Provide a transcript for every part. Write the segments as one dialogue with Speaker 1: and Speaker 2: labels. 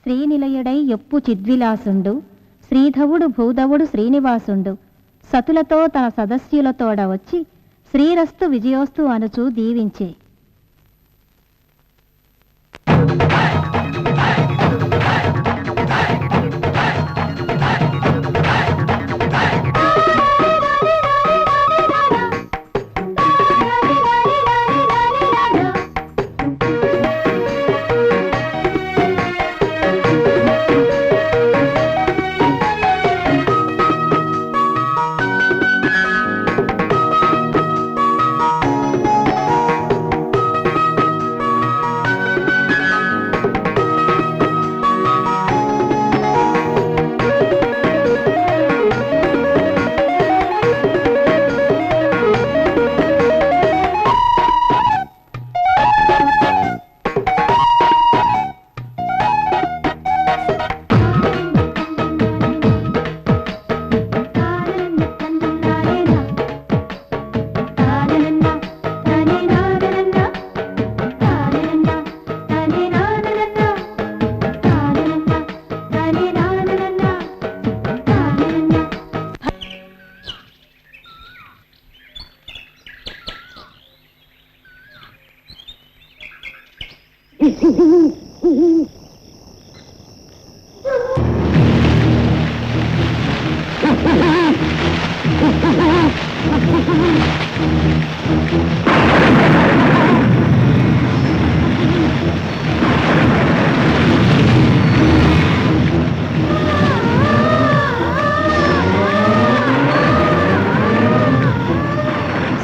Speaker 1: శ్రీనిలయుడై ఎప్పు చిద్విలాసుండు శ్రీధవుడు భూధవుడు శ్రీనివాసుండు సతులతో తన సదస్యులతోడ వచ్చి శ్రీరస్తు విజయోస్తు అనుచు దీవించే.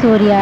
Speaker 1: సూర్య,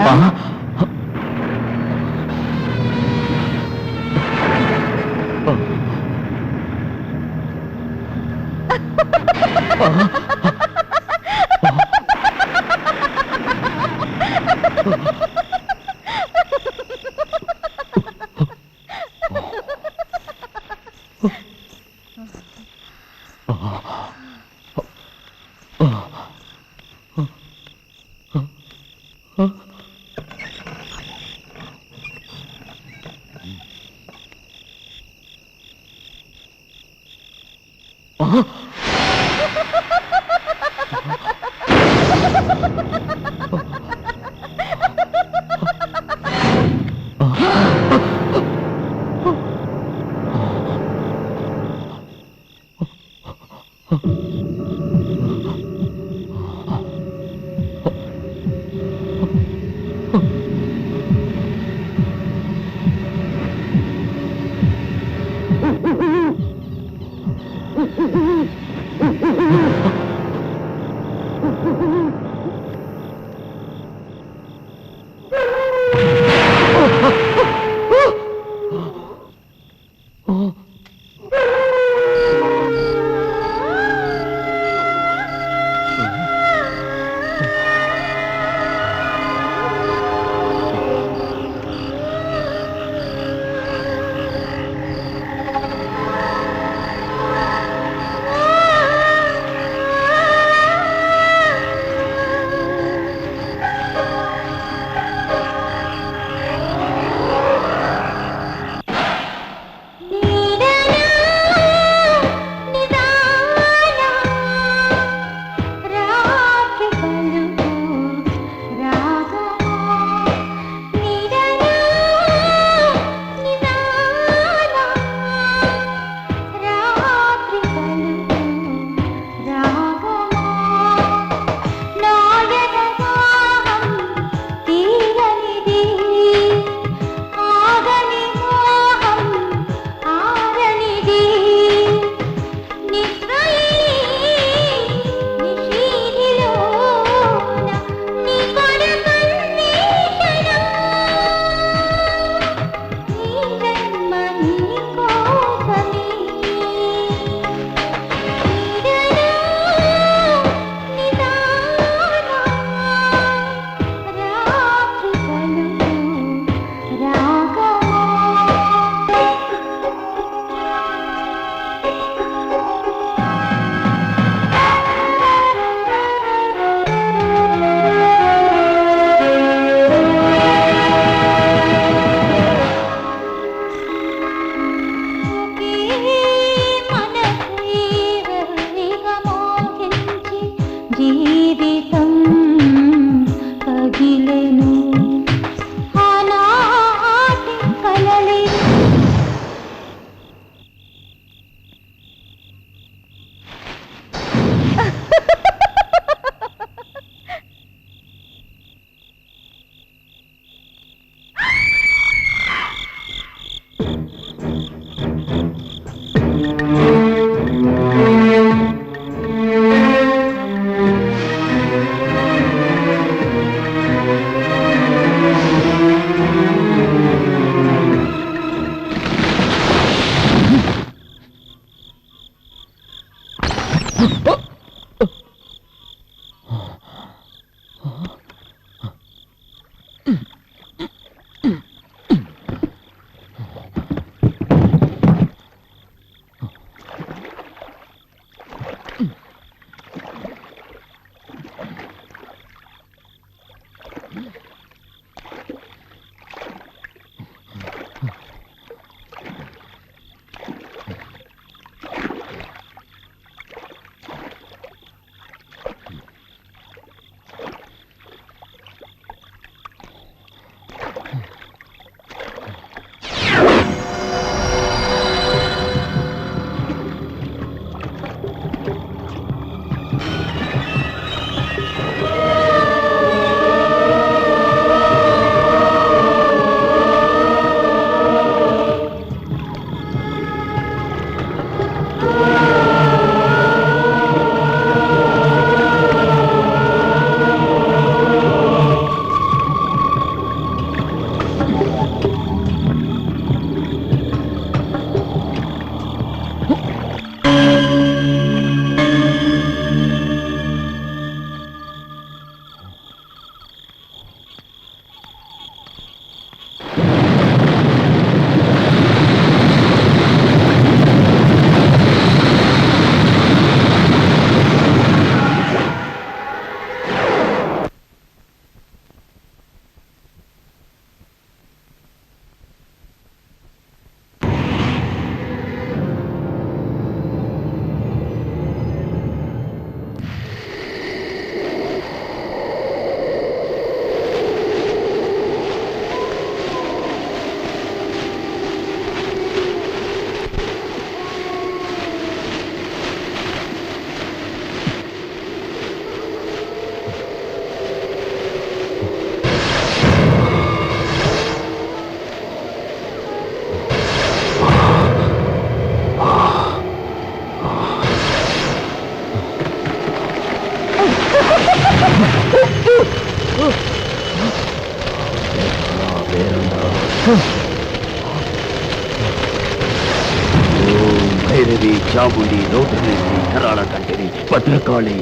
Speaker 2: భైరవి చాముండి రౌద్రనేసి కరాళ కంటిని భద్రకాళి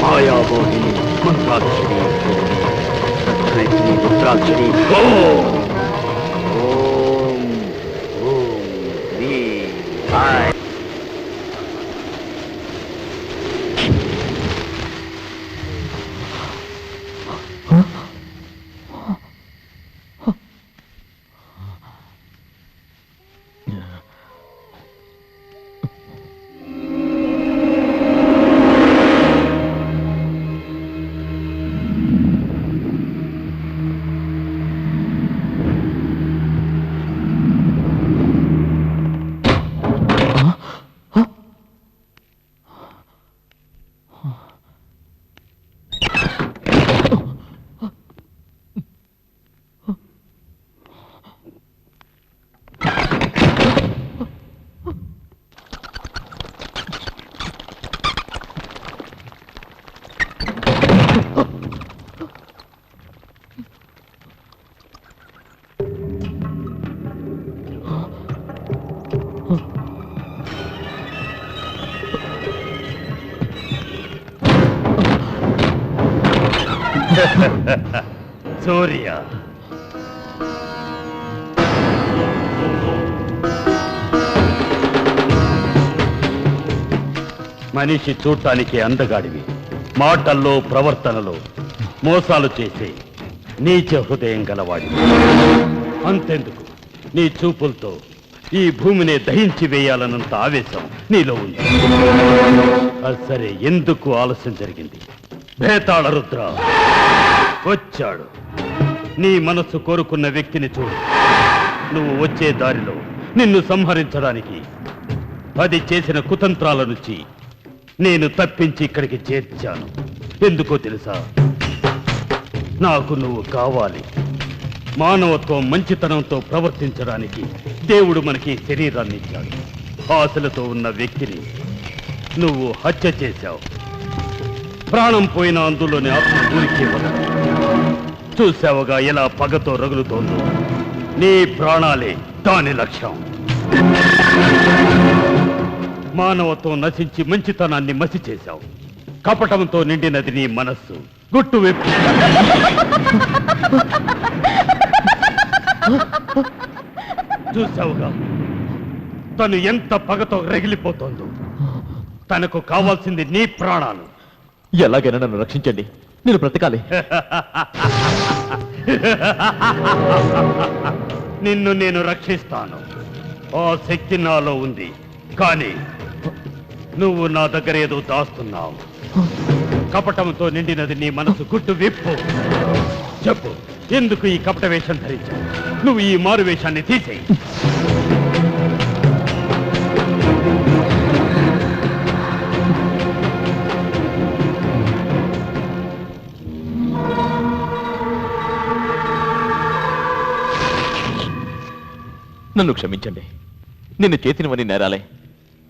Speaker 2: మాయామోహిని మంత్రాక్షరి రుద్రాక్షరి ఓం ఓం శ్రీ హాయ్. సూర్య, మనిషి చూడటానికి అందగాడివి, మాటల్లో ప్రవర్తనలో మోసాలు చేసే నీచ హృదయం గలవాడి. అంతెందుకు, నీ చూపులతో ఈ భూమిని దహించి వేయాలన్నంత ఆవేశం నీలో ఉంది. సరే, ఎందుకు ఆలస్యం జరిగింది? భేతాళ రుద్ర వచ్చాడు. నీ మనసు కోరుకున్న వ్యక్తిని చూడు. నువ్వు వచ్చే దారిలో నిన్ను సంహరించడానికి అది చేసిన కుతంత్రాల నుంచి నేను తప్పించి ఇక్కడికి చేర్చాను. ఎందుకో తెలుసా? నాకు నువ్వు కావాలి. మానవత్వం మంచితనంతో ప్రవర్తించడానికి దేవుడు మనకి శరీరాన్ని ఇచ్చాడు. ఆశలతో ఉన్న వ్యక్తిని నువ్వు హత్య చేశావు. ప్రాణం పోయిన అందులోని ఆత్మ ఊరికి వదలదు. చూసావుగా ఎలా పగతో రగులుతోందో. నీ ప్రాణాలే దాని లక్ష్యం. మానవత్వం నశించి మంచితనాన్ని మసి చేశావు. కపటంతో నిండినది నీ మనస్సు. గుట్టు వెప్పు. చూసావుగా తను ఎంత పగతో రగిలిపోతోందో. తనకు కావాల్సింది నీ ప్రాణాలు.
Speaker 3: ఎలాగైనా నన్ను రక్షించండి, నేను బ్రతకాలి.
Speaker 2: నిన్ను నేను రక్షిస్తాను. ఆ శక్తి నాలో ఉంది. కానీ నువ్వు నా దగ్గర ఏదో దాస్తున్నావు. కపటంతో నిండినది నీ మనసు. గుట్టు విప్పు. చెప్పు, ఎందుకు ఈ కపట వేషం ధరించావు? నువ్వు ఈ మారు వేషాన్ని తీసేయి.
Speaker 3: నన్ను క్షమించండి. నిన్ను చేసినవన్నీ నేరాలే.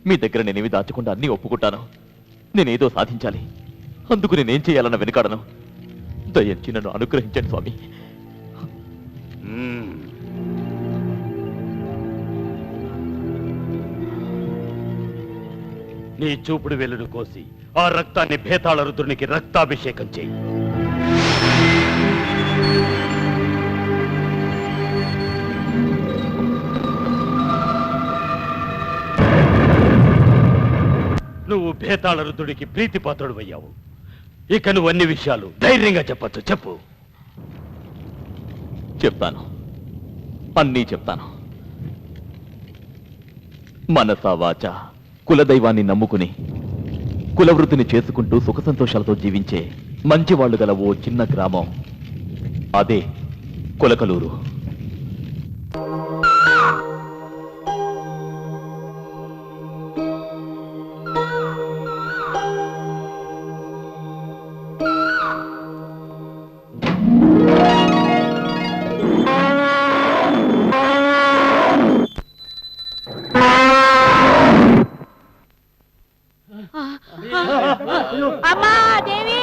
Speaker 3: మీ దగ్గర నేనేమి దాచకుండా అన్నీ ఒప్పుకుంటాను. నేనేదో సాధించాలి. అందుకు నేనేం చేయాలన్న వెనుకాడను. దయించి నన్ను అనుగ్రహించండి స్వామి.
Speaker 2: నీ చూపుడు వెలును కోసి ఆ రక్తాన్ని భేతాళ రుద్రునికి రక్తాభిషేకం చేయి. నువ్వు భేతాళ రుద్రుడికి ప్రీతిపాత్రుడు అయ్యావు. ఇక నువ్వు అన్ని విషయాలు ధైర్యంగా చెప్పచ్చు. చెప్పు.
Speaker 3: చెప్తాను, అన్నీ చెప్తాను. మనసా వాచ కులదైవాన్ని నమ్ముకుని కులవృత్తిని చేసుకుంటూ సుఖ సంతోషాలతో జీవించే మంచివాళ్లు గల ఓ చిన్న గ్రామం, అదే కులకలూరు.
Speaker 4: అమ్మా దేవి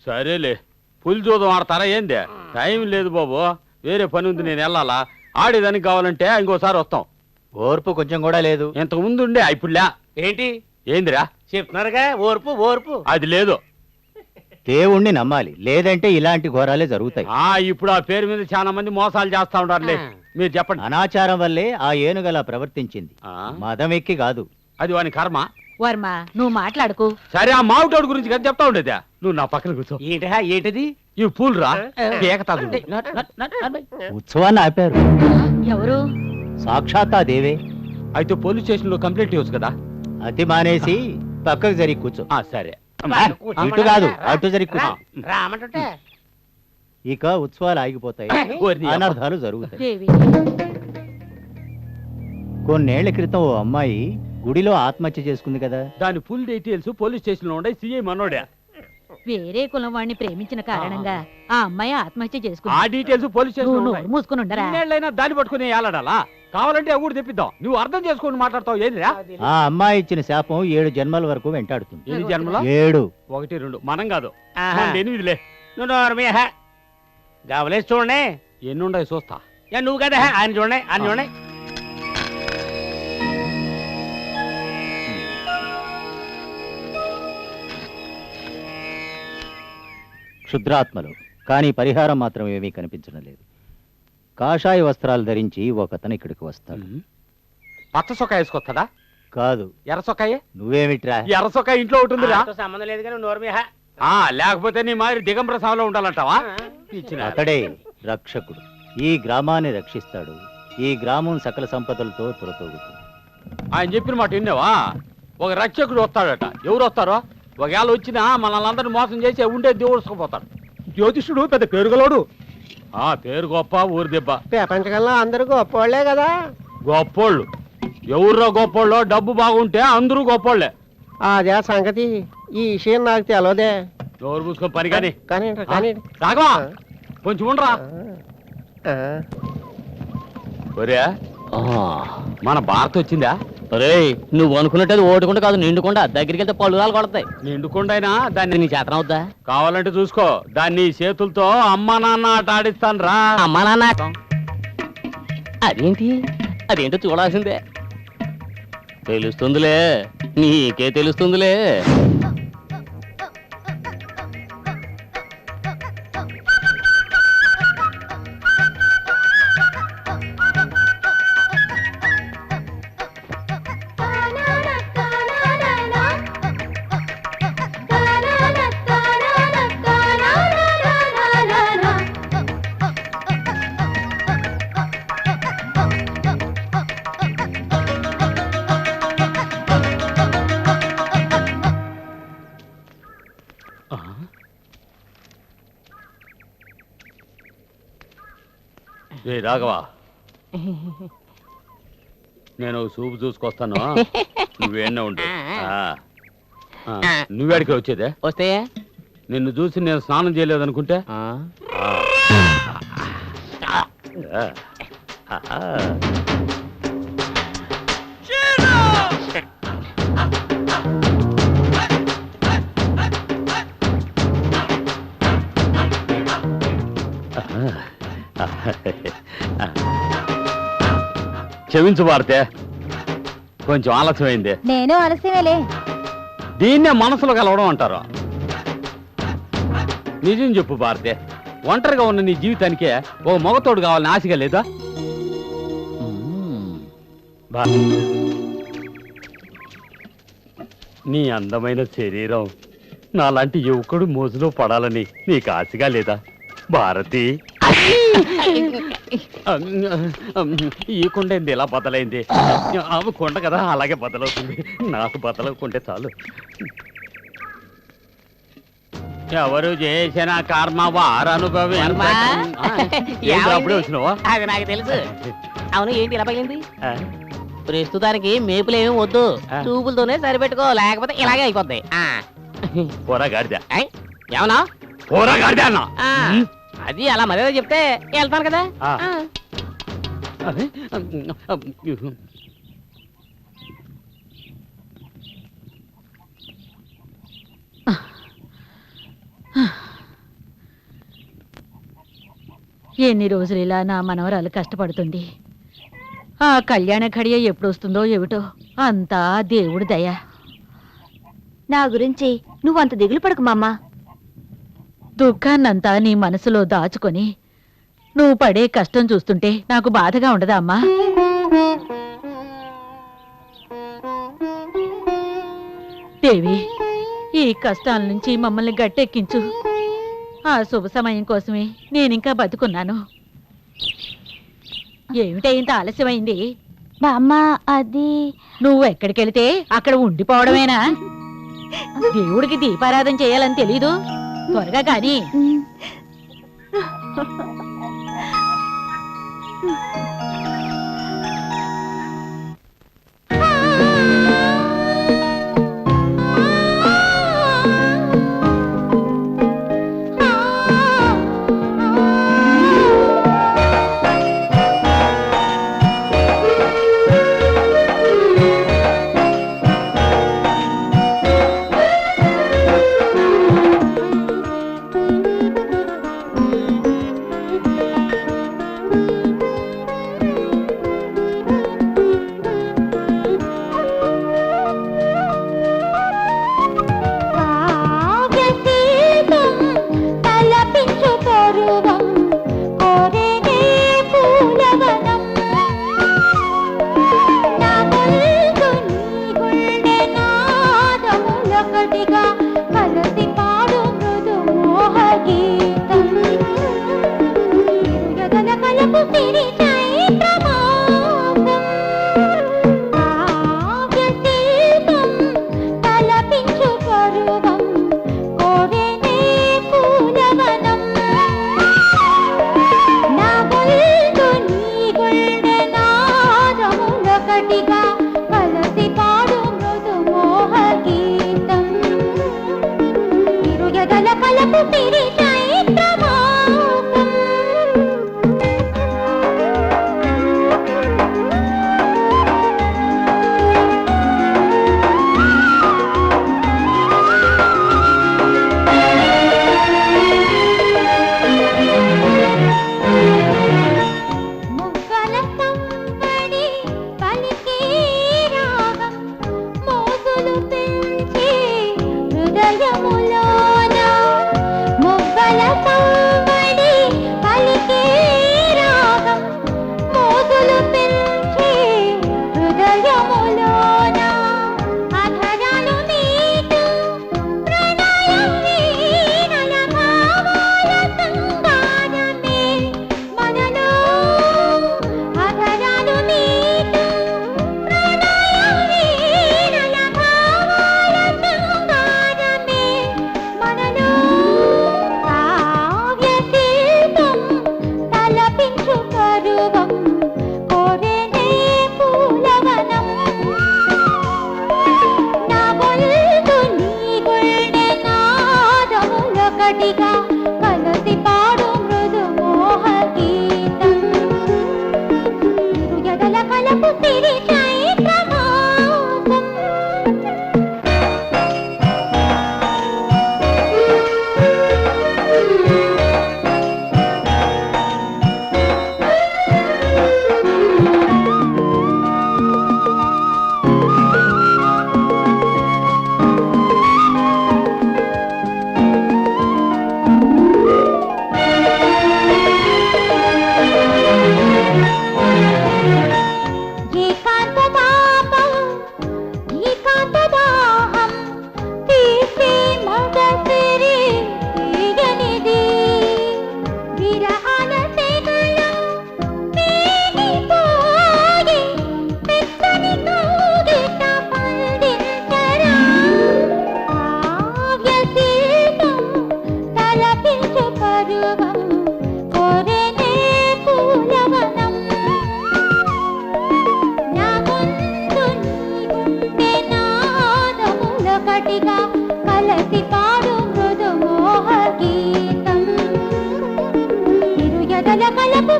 Speaker 2: సరేలే పులి చూద్దాం ఆడతారా ఏంది? టైం లేదు బాబు, వేరే పని ఉంది, నేను వెళ్ళాలా. ఆడేదానికి కావాలంటే ఇంకోసారి వస్తాం.
Speaker 4: ఓర్పు కొంచెం కూడా లేదు.
Speaker 2: ఇంతకు ముందు ఉండే ఇప్పుడులే.
Speaker 5: ఏంటి
Speaker 2: ఏందిరా
Speaker 5: చెప్తున్నారుగా ఓర్పు ఓర్పు.
Speaker 2: అది లేదు.
Speaker 4: దేవుణ్ణి నమ్మాలి, లేదంటే ఇలాంటి ఘోరాలే జరుగుతాయి.
Speaker 2: ఇప్పుడు ఆ పేరు మీద చాలా మంది మోసాలు చేస్తా ఉంటారులే. మీరు చెప్పండి.
Speaker 4: అనాచారం వల్లే ఆ ఏనుగలా ప్రవర్తించింది, మదం ఎక్కి కాదు.
Speaker 2: అది వాని కర్మ.
Speaker 6: వర్మ నువ్వు మాట్లాడుకు.
Speaker 2: సరే, ఆ మావిటోడు గురించి కదా చెప్తా ఉండేదా? నువ్వు నా పక్కన కూర్చో.
Speaker 5: ఏంటిది
Speaker 2: ఇవి పూలు రా, ఏకతాదు.
Speaker 4: ఉత్సవాన్ని ఆపారు.
Speaker 6: ఎవరు?
Speaker 4: సాక్షాత్ ఆ దేవే.
Speaker 2: అయితే పోలీస్ స్టేషన్ లో కంప్లైంట్ ఇవ్వచ్చు కదా.
Speaker 4: అతి మానేసి పక్కకు జరిగి కూర్చో.
Speaker 2: సరే.
Speaker 4: ఇటు కాదు, అటు జరిగి కూర్చో.
Speaker 5: రామంటుంటే
Speaker 4: ఇక ఉత్సవాలు ఆగిపోతాయి, అనర్థాలు జరుగుతాయి.
Speaker 6: దేవి
Speaker 4: కొన్నేళ్ల క్రితం ఓ అమ్మాయి గుడిలో ఆత్మహత్య చేసుకుంది కదా.
Speaker 2: దాని ఫుల్ డీటెయిల్స్ పోలీస్ స్టేషన్ లో ఉండే సిఐ మనోడే.
Speaker 6: వేరే కులం వాడిని ప్రేమించిన కారణంగా ఆ అమ్మాయి ఆత్మహత్య
Speaker 2: ఆ
Speaker 6: చేసుకుంది.
Speaker 2: డీటెయిల్స్ పోలీస్ స్టేషన్
Speaker 6: నువ్వు
Speaker 2: లో
Speaker 6: నోరు మూసుకుని ఉండరా.
Speaker 2: ఇన్నేళ్ళైనా దాన్ని పట్టుకుని ఏలాడాలా? కావాలంటే ఆ కూడా తెప్పిద్దాం. నువ్వు అర్థం చేసుకొని మాట్లాడతావు. ఏందిరా?
Speaker 4: ఆ అమ్మాయి ఇచ్చిన శాపం 7 జన్మల వరకు వెంటాడుతుంది.
Speaker 2: ఎన్ని జన్మలో?
Speaker 4: 7.
Speaker 2: 1 2 మనం కాదు,
Speaker 5: ఆహా.
Speaker 2: 8లే.
Speaker 5: నువ్వు గవలేసి చూడండి.
Speaker 2: ఎన్ని ఉన్నాయి చూస్తా.
Speaker 5: నువ్వు కదా ఆయన చూడండి, ఆయన చూడండి.
Speaker 4: క్షుద్రాత్మలు, కానీ పరిహారం మాత్రం ఏమీ కనిపించడం లేదు. కాషాయ వస్త్రాలు ధరించి ఒకతను ఇక్కడికి వస్తాడు.
Speaker 2: పచ్చ సొక్కా వేసుకొస్తాడా?
Speaker 4: కాదు,
Speaker 2: ఎర్ర సొక్కాయే.
Speaker 4: నువ్వేమిట్రా?
Speaker 2: ఎర్ర సొక్కా ఇంట్లో ఉంటుందిరా.
Speaker 5: ఆయనతో సంబంధం లేదు కానీ నోర్మిహ.
Speaker 2: లేకపోతే నీ మాదిరి దిగంబర సాగులో ఉండాలంటావా?
Speaker 4: అతడే రక్షకుడు. ఈ గ్రామాన్ని రక్షిస్తాడు. ఈ గ్రామం సకల సంపదలతో తులతూగుతుంది.
Speaker 2: ఆయన చెప్పిన మాట విన్నావా? ఒక రక్షకుడు వస్తాడట. ఎవరు వస్తారో? ఒకవేళ వచ్చినా మనల్ని అందరిని మోసం చేసి ఉండే దేవుడుసుకుపోతాడు. జ్యోతిష్యుడు పెద్ద పేరుగలోడు. పేరు గొప్ప, ఊరు దెబ్బ.
Speaker 5: ప్రపంచంలో అందరూ గొప్పవాళ్లే కదా.
Speaker 2: గొప్పోళ్ళు ఎవరురా? గొప్పోళ్ళు డబ్బు బాగుంటే అందరూ గొప్పోళ్లే.
Speaker 5: అదే సంగతి. ఈ విషయం నాకు తెలవదే.
Speaker 2: ఎవరు పూసుకొని పని కానీ
Speaker 5: కానీ
Speaker 2: రాఘవా, కొంచెం ఉండరా. ఒరే, మన భారత వచ్చిందా?
Speaker 7: అరే నువ్వు అనుకున్నట్టు ఓటుకుండా కాదు, నిండుకుండా. దగ్గరికి వెళ్తే పళ్ళు కొడతాయి.
Speaker 2: నిండుకుండైనా దాన్ని
Speaker 7: నీ చేతన అవుద్దా?
Speaker 2: కావాలంటే చూసుకో. దాన్ని చేతులతో అమ్మ నాన్న ఆట ఆడిస్తాను రా.
Speaker 7: అమ్మా నాన్న అదేంటి? అదేంటో చూడాల్సిందే. తెలుస్తుందిలే, నీకే తెలుస్తుందిలే.
Speaker 2: ఏ రాఘవా, నేను సూపు చూసుకొస్తాను. నువ్వేనా ఉండు. నువ్వేడికి వచ్చేదే?
Speaker 7: వస్తే
Speaker 2: నిన్ను చూసి నేను స్నానం చేయలేదనుకుంటే. క్షమించు భారతే, కొంచెం ఆలస్యమైంది.
Speaker 1: నేను ఆలస్యమేలే.
Speaker 2: దీన్నే మనసులో కలవడం అంటారు. నిజం చెప్పు భారతే, ఒంటరిగా ఉన్న నీ జీవితానికే ఓ మగతోడు కావాలని ఆశగా లేదా? నీ అందమైన శరీరం నాలాంటి యువకుడు మోజులో పడాలని నీకు ఆశగా లేదా భారతి? ఈ కొండ ఏంది ఎలా బదలైంది? ఆమె కొండ కదా, అలాగే బదలవుతుంది. నాకు బదలవుకుంటే చాలు. ఎవరు చేసిన కర్మ వారు అనుభవం. అప్పుడే వచ్చినావా?
Speaker 7: అది నాకు తెలుసు. అవును, ఏంటి ఇలా పగిలింది? ప్రస్తుతానికి మేపులేమీ వద్దు చూపులతోనే సరిపెట్టుకో లేకపోతే ఇలాగే అయిపోద్ది
Speaker 3: పోరా గాడిద
Speaker 7: ఏమన్నా
Speaker 3: పోరా గాడిద అన్న
Speaker 7: అది అలా మర్యాద చెప్తే వెళ్తాను కదా
Speaker 3: ఆ.
Speaker 6: ఎన్ని రోజులు ఇలా నా మనవరాలు కష్టపడుతుంది. ఆ కళ్యాణ ఘడియ ఎప్పుడు వస్తుందో ఏమిటో, అంతా దేవుడి దయ.
Speaker 1: నా గురించి నువ్వంత దిగులు పడకు మామ్మా.
Speaker 6: దుఃఖాన్నంతా నీ మనసులో దాచుకొని నువ్వు పడే కష్టం చూస్తుంటే నాకు బాధగా ఉండదా అమ్మా? దేవి, ఈ కష్టాల నుంచి మమ్మల్ని గట్టెక్కించు. ఆ శుభ సమయం కోసమే నేనింకా బతుకున్నాను. ఏమిటే ఇంత ఆలస్యమైంది?
Speaker 1: బామ్మ అది
Speaker 6: నువ్వు ఎక్కడికెళితే అక్కడ ఉండిపోవడమేనా? దేవుడికి దీపారాధన చేయాలని తెలీదు? త్వరగా కాని.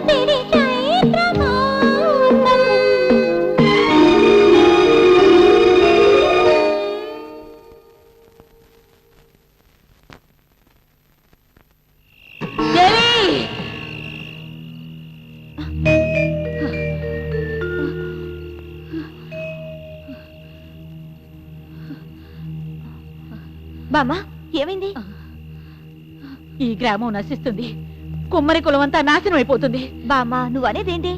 Speaker 1: తెరి చైత్రమాసం. బామ్మా ఏమైంది?
Speaker 6: ఈ గ్రామం నశిస్తుంది, కుమ్మరి కులం అంతా నాశనం అయిపోతుంది.
Speaker 1: బామ్మా నువ్వు అనేదేంటి?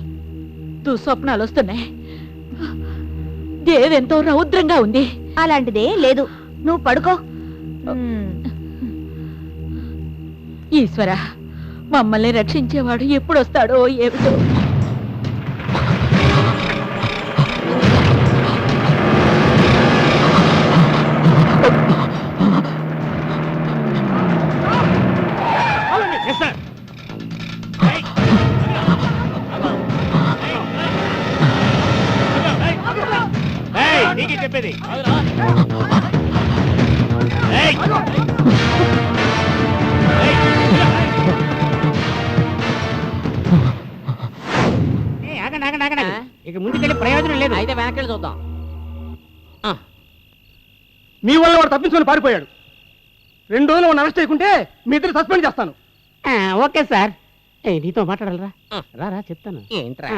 Speaker 6: దుస్వప్నాలు వస్తున్నాయి. దేవెంతో రౌద్రంగా ఉంది.
Speaker 1: అలాంటిదే లేదు, నువ్వు పడుకో.
Speaker 6: ఈశ్వర, మమ్మల్ని రక్షించేవాడు ఎప్పుడొస్తాడో ఏమిటో.
Speaker 2: చెప్పేది
Speaker 5: ఇక ముందుకెళ్ళి ప్రయోజనం లేదు.
Speaker 7: అయితే వెనకెళ్ళి చూద్దాం.
Speaker 5: మీ వల్ల వాడు తప్పించుకొని పారిపోయాడు. 2 రోజులు వాడిని అరెస్ట్ చేయకుంటే మీ ఇద్దరు సస్పెండ్ చేస్తాను. Okay sir. నీతో మాట్లాడాలరా? రారా చెప్తాను.
Speaker 7: ఏంట్రా?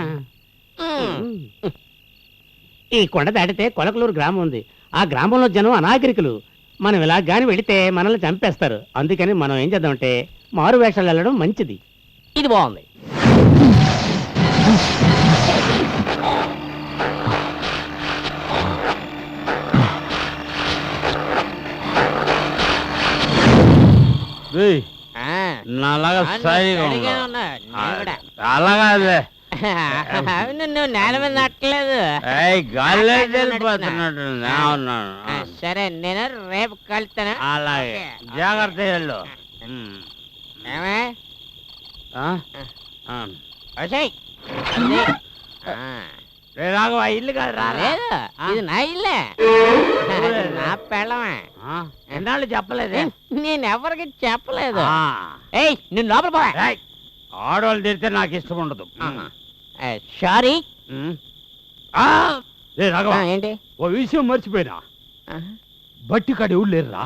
Speaker 5: ఈ కొండ దాటితే కొలకలూరు గ్రామం ఉంది. ఆ గ్రామంలో జనం అనాగరికులు. మనం ఇలా గాని వెళితే మనల్ని చంపేస్తారు. అందుకని మనం ఏం చేద్దామంటే మారు వేషాలు వెళ్ళడం మంచిది.
Speaker 7: ఇది బాగుంది.
Speaker 5: నాలాగా
Speaker 7: రెడీగా ఉన్నా. నేను కూడా.
Speaker 5: అలాగే
Speaker 7: అవును, నువ్వు నేల మీద నట్టలేదు. సరే, నేను రేపు కలుస్తాను.
Speaker 5: అలాగే జాగ్రత్త వెళ్ళు.
Speaker 7: ఏమే? వచ్చేయ్.
Speaker 5: రాఘవ ఇల్లు కాదు రా.
Speaker 7: లేదు, ఇది నా ఇల్లే. నా పెళ్ళమే.
Speaker 5: ఎన్నాళ్ళు చెప్పలేదే?
Speaker 7: నేను ఎవరికి చెప్పలేదు. ఏయ్, నేను లోపల పో.
Speaker 2: ఆడవాళ్ళు తిరిగితే నాకు ఇష్టం ఉండదు.
Speaker 7: సారీ.
Speaker 2: రాఘవ,
Speaker 7: ఏంటి?
Speaker 2: ఓ విషయం మర్చిపోయినా. బట్టి కాడ ఎవరు లేరురా,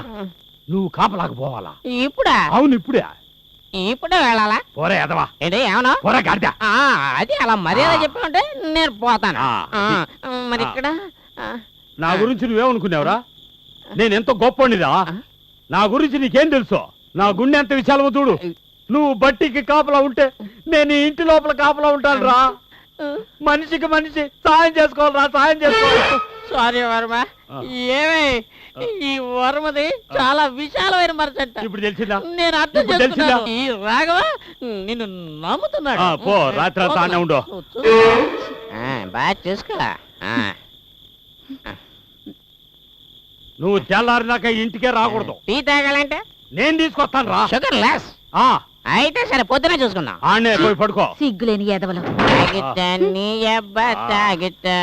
Speaker 2: నువ్వు కాపలాకు పోవాలా?
Speaker 7: ఇప్పుడా?
Speaker 2: అవును ఇప్పుడే.
Speaker 7: ఇప్పుడే వెళ్ళాలా?
Speaker 2: పోరే ఎదవా,
Speaker 7: ఏంటి ఏమన్నా?
Speaker 2: పోరా గాడిద.
Speaker 7: అది అలా మర్యాద చెప్పి ఉంటే నేను పోతాను.
Speaker 2: ఆ,
Speaker 7: మరి ఇక్కడ
Speaker 2: నా గురించి నువ్వేమనుకున్నావురా? నేనెంతో గొప్పనిరా. నా గురించి నీకేం తెలుసు? నా గుండె ఎంత విశాలమో చూడు. నువ్వు బట్టికి కాపలా ఉంటే నేను ఈ ఇంటి లోపల కాపలా ఉంటాను రా. మనిషికి మనిషి సాయం చేసుకోవాలరా, సాయం చేసుకోవాలి.
Speaker 7: సారీ వర్మ. ఏమే, ఈ వర్మది చాలా విశాలమైన మనసంట.
Speaker 2: ఇప్పుడు తెలిసిందా?
Speaker 7: నేను అర్థం
Speaker 2: ఇప్పుడు తెలిసిందా?
Speaker 7: చేసుకున్నాను. ఈ రాఘవ నిన్ను నమ్ముతున్నాడు.
Speaker 2: పో, రాత్రి తానే ఉండు.
Speaker 7: బాగా చూసుకో.
Speaker 2: నువ్వు తెల్లారినాక ఇంటికే రాకూడదు.
Speaker 7: టీ తాగాలంటే
Speaker 2: నేను తీసుకొస్తాను రా.
Speaker 7: Sugar less. అయితే సరే, పొద్దునే చూసుకుందాం.
Speaker 2: ఆనే పోయి పడుకో.
Speaker 6: సిగ్గులేని ఎదవలు.
Speaker 7: తాగితే నీ అబ్బా తాగితే.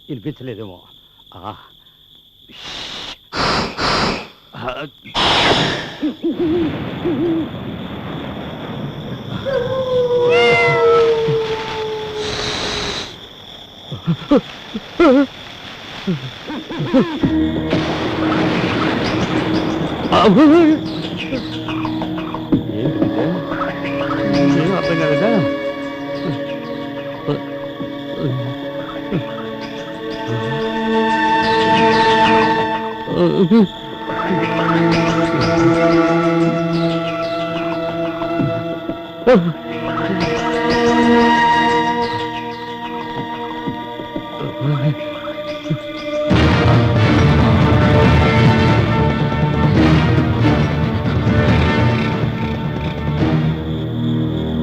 Speaker 2: వినిపించలేదేమో. ఏం అర్థం కాలేదా?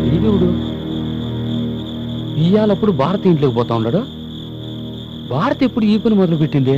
Speaker 8: ఈడుడు ఇయ్యాలప్పుడు భారతి ఇంట్లోకి పోతా ఉన్నాడు. భారతి ఎప్పుడు ఈ పని మొదలు పెట్టింది?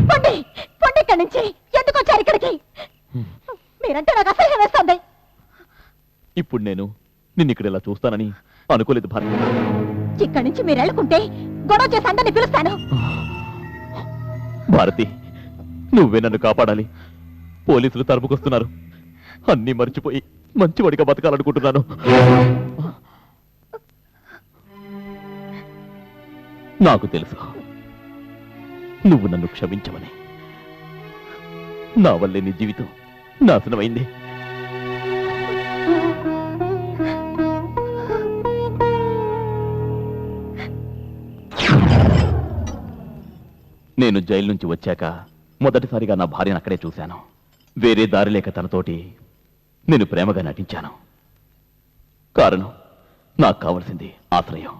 Speaker 1: పొండి పొండి ఇక్కడి నుంచి ఎందుకు వచ్చారు ఇక్కడికి మీరంటే నాకు అసహ్యం వేస్తుంది
Speaker 3: ఇప్పుడు నేను నిన్ను ఇక్కడ ఇలా చూస్తానని అనుకోలేదు భారతి.
Speaker 1: ఇక్కడి నుంచి మీరు వెళ్ళకుంటే గొడవ చేసి అందరిని పిలుస్తాను
Speaker 3: భారతి, నువ్వే నన్ను కాపాడాలి. పోలీసులు తరుపుకొస్తున్నారు. అన్నీ మర్చిపోయి మంచివాడిగా బతకాలనుకుంటున్నాను. నాకు తెలుసు నువ్వు నన్ను క్షమించమని. నా వల్లే నీ జీవితం నాశనమైంది. నేను జైలు నుంచి వచ్చాక మొదటిసారిగా నా భార్యను అక్కడే చూశాను. వేరే దారి లేక తనతోటి నేను ప్రేమగా నటించాను. కారణం నాకు కావలసింది ఆశ్రయం.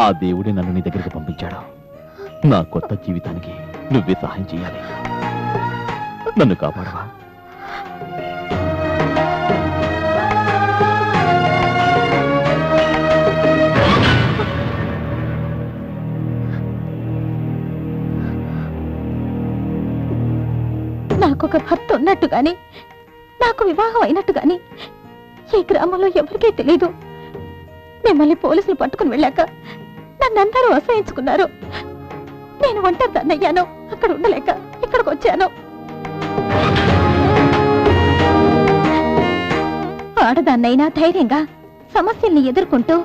Speaker 3: ఆ దేవుడే నన్ను నీ దగ్గరికి పంపించాడు. నా కొత్త జీవితానికి నువ్వే సహాయం చేయాలి. నన్ను కాపాడవా?
Speaker 1: నాకొక భర్త ఉన్నట్టు గాని నాకు వివాహం అయినట్టు గాని ఈ గ్రామంలో ఎవరికీ తెలీదు. మిమ్మల్ని పోలీసులు పట్టుకుని వెళ్ళాక నన్నందరూ అసహించుకున్నారు. నేను ఒంటరి దాన్నయ్యాను. అక్కడ ఉండలేక ఇక్కడికి వచ్చాను. ఆడదాన్నైనా ధైర్యంగా సమస్యల్ని ఎదుర్కొంటూ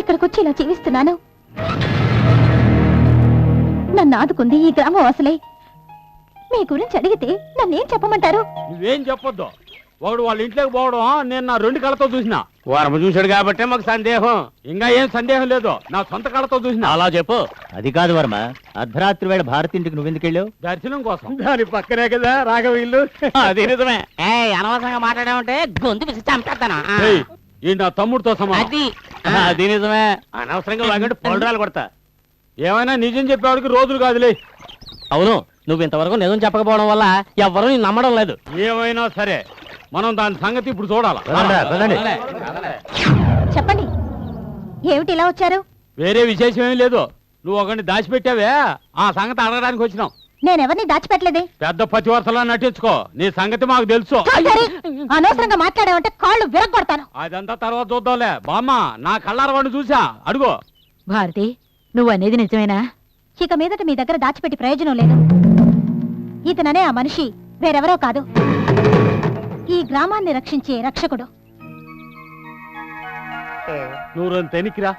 Speaker 1: ఇక్కడికొచ్చి ఇలా జీవిస్తున్నాను. నన్ను ఆదుకుంది ఈ గ్రామవాసులే. మీ గురించి అడిగితే నన్నేం చెప్పమంటారు?
Speaker 2: నువ్వేం చెప్పొద్దు. వాడు వాళ్ళ ఇంట్లోకి పోవడం నేను నా 2 కళ్ళతో చూసిన.
Speaker 5: వారము చూశాడు కాబట్టి మాకు సందేహం.
Speaker 2: ఇంకా ఏం సందేహం లేదు, నా సొంత కళ్ళతో చూసిన.
Speaker 7: అలా చెప్పు.
Speaker 4: అది కాదు వర్మ, అర్ధరాత్రి వేళ భారతి ఇంటికి నువ్వెందుకు వెళ్ళావు?
Speaker 2: దర్శనం కోసం.
Speaker 5: దాని పక్కనే కదా రాఘవ ఇల్లు.
Speaker 7: అది నిజమే. అనవసరంగా మాట్లాడామంటే గొంతు పిసి చంపేస్తాను.
Speaker 2: ఏయ్, ఈ నా తమ్ముడితో సమానం.
Speaker 7: అది నిజమే.
Speaker 5: అనవసరంగా వాగంటే పౌడరాలు కొడతా.
Speaker 2: ఏమైనా నిజం చెప్పేవాడికి రోజులు కాదులే.
Speaker 7: అవును, నువ్వు ఇంతవరకు నిజం చెప్పకపోవడం వల్ల ఎవ్వరూ నిన్ను నమ్మడం లేదు.
Speaker 2: ఏమైనా సరే మనం దాని సంగతి ఇప్పుడు చూడాలి.
Speaker 1: చెప్పండి, ఏమిటి ఇలా వచ్చారు?
Speaker 2: వేరే విశేషం ఏమీ లేదు. నువ్వు ఒకరిని దాచిపెట్టావే, ఆ సంగతి అడగడానికి వచ్చినాం.
Speaker 1: నేనెవరిని దాచిపెట్టలేదే.
Speaker 2: పెద్ద పతివర్తలా నటించుకో, నీ సంగతి మాకు తెలుసు.
Speaker 1: సరే, అనవసరంగా మాట్లాడావంటే కాళ్ళు విరగొడతాను.
Speaker 2: అదంతా తర్వాత చూద్దాంలే. బామ్మ, నా కళ్ళార వాడిని చూసా, అడుగు.
Speaker 6: భారతి, నువ్వు అనేది నిజమేనా?
Speaker 1: ఇక మీదట మీ దగ్గర దాచిపెట్టి ప్రయోజనం లేదు. ఇతననే ఆ మనిషి వేరెవరో కాదు, ఈ గ్రామాన్ని రక్షించే రక్షకుడు.
Speaker 2: నువ్వు తెనికిరా.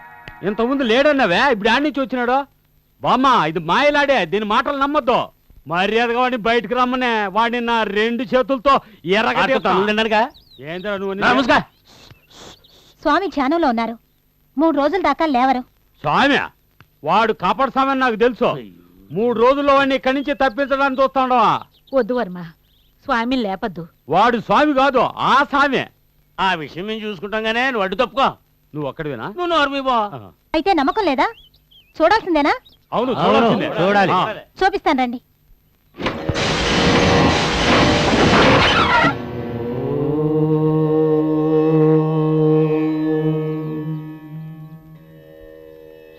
Speaker 2: ఇంతకుముందు లేడన్నావే, ఇప్పుడు ఆడి నుంచి వచ్చినాడు. బామ్మ, ఇది మాయలాడే, దీని మాటలు నమ్మొద్దు. మర్యాదగా వాడిని బయటకు రమ్మనే. వాడిని నా 2 చేతులతో
Speaker 5: ఎర్రగా
Speaker 2: ఏంద్రా నువ్వు?
Speaker 1: స్వామి ధ్యానంలో ఉన్నారు. 3 రోజుల దాకా లేవరు.
Speaker 2: స్వామి, వాడు కాపాడు స్వామి అని నాకు తెలుసు. 3 రోజుల్లో వాడిని ఇక్కడి నుంచి తప్పించడానికి చూస్తా ఉండవా?
Speaker 6: వద్దు వర్మ, స్వామిని లేపద్దు.
Speaker 2: వాడు స్వామి కాదు, ఆ స్వామి.
Speaker 5: ఆ విషయం మేము చూసుకుంటాం గానే నువ్వు అడ్డు తప్పుకో.
Speaker 2: నువ్వు ఒక్కడివేనా?
Speaker 5: నువ్వు నోరు పో.
Speaker 1: అయితే నమ్మకం లేదా? చూడాల్సిందేనా?
Speaker 2: అవును, చూడాల్సిందే.
Speaker 4: చూడాలి.
Speaker 2: ఆ.
Speaker 1: చూపిస్తాను రండి.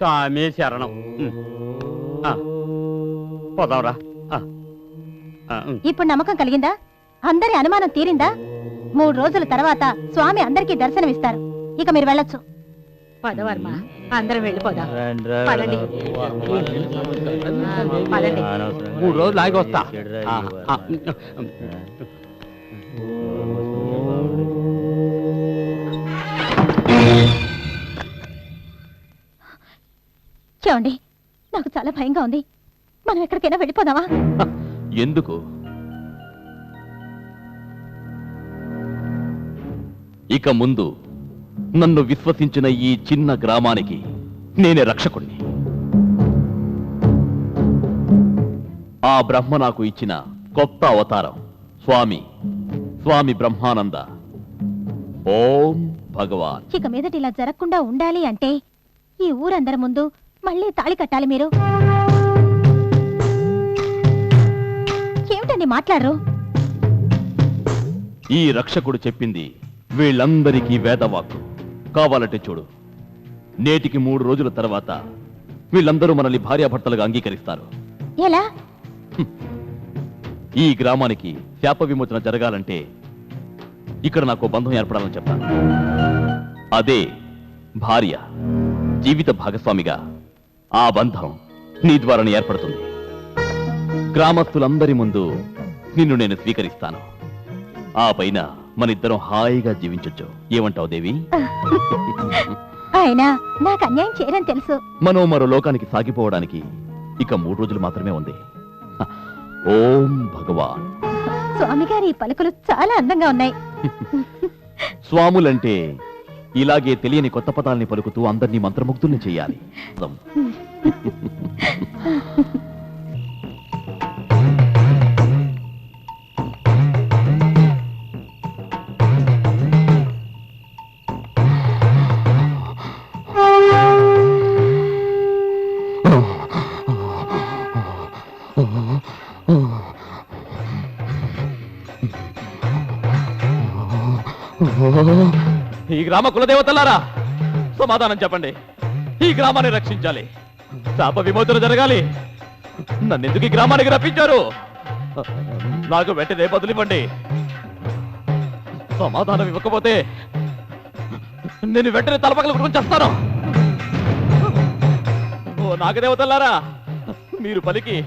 Speaker 2: స్వామి శరణం. పోదాంరా.
Speaker 1: ఇప్పుడు నమ్మకం కలిగిందా? అందరి అనుమానం తీరిందా? 3 రోజుల తర్వాత స్వామి అందరికీ దర్శనమిస్తారు. ఇక మీరు వెళ్ళొచ్చు.
Speaker 6: పదవర్మ అందరం వెళ్ళిపోదాం. పదండి. పదండి.
Speaker 8: 3 రోజులు ఆగి వస్తా.
Speaker 1: చూడండి, నాకు చాలా భయంగా ఉంది. మనం ఎక్కడికైనా వెళ్ళిపోదామా?
Speaker 3: ఎందుకు? ఇక ముందు నన్ను విశ్వసించిన ఈ చిన్న గ్రామానికి నేనే రక్షకుణ్ణి. ఆ బ్రహ్మ నాకు ఇచ్చిన కొత్త అవతారం స్వామి బ్రహ్మానంద. ఓం భగవాన్.
Speaker 1: ఇక మీదట ఇలా జరగకుండా ఉండాలి అంటే ఈ ఊరందరి ముందు మళ్ళీ తాళి కట్టాలి మీరు. ఏమిటండి మాట్లాడరు?
Speaker 3: ఈ రక్షకుడు చెప్పింది వీళ్ళందరికీ వేదవాక్కు. కావాలంటే చూడు, నేటికి 3 రోజుల తర్వాత వీళ్ళందరూ మనల్ని భార్యాభర్తలుగా అంగీకరిస్తారు.
Speaker 1: ఎలా?
Speaker 3: ఈ గ్రామానికి శాప విమోచన జరగాలంటే ఇక్కడ నాకు బంధం ఏర్పడాలని చెప్తాను. అదే భార్య, జీవిత భాగస్వామిగా ఆ బంధం నీ ద్వారానే ఏర్పడుతుంది. గ్రామస్తులందరి ముందు నిన్ను నేను స్వీకరిస్తాను. ఆ పైన మనిద్దరం హాయిగా జీవించొచ్చు. ఏమంటావు దేవి?
Speaker 1: ఆయన నాకు అన్యాయం చేయరని తెలుసు.
Speaker 3: మరో లోకానికి సాగిపోవడానికి ఇక 3 రోజులు మాత్రమే ఉంది. ఓం భగవాన్.
Speaker 1: స్వామి గారి ఈ పలుకులు చాలా అందంగా ఉన్నాయి.
Speaker 3: స్వాములంటే ఇలాగే తెలియని కొత్త పదాల్ని పలుకుతూ అందరినీ మంత్రముగ్ధుల్ని చెయ్యాలి. ఈ గ్రామ కులదేవతలారా, సమాధానం చెప్పండి. ఈ గ్రామాన్ని రక్షించాలి. శాప విమోచన జరగాలి. నన్నెందుకు ఈ గ్రామానికి రప్పించారు? నాకు వెంటనే బదులివ్వండి. సమాధానం ఇవ్వకపోతే నేను వెంటనే తలపగల గురించి చేస్తాను. ఓ నాగదేవతలారా, మీరు పలికి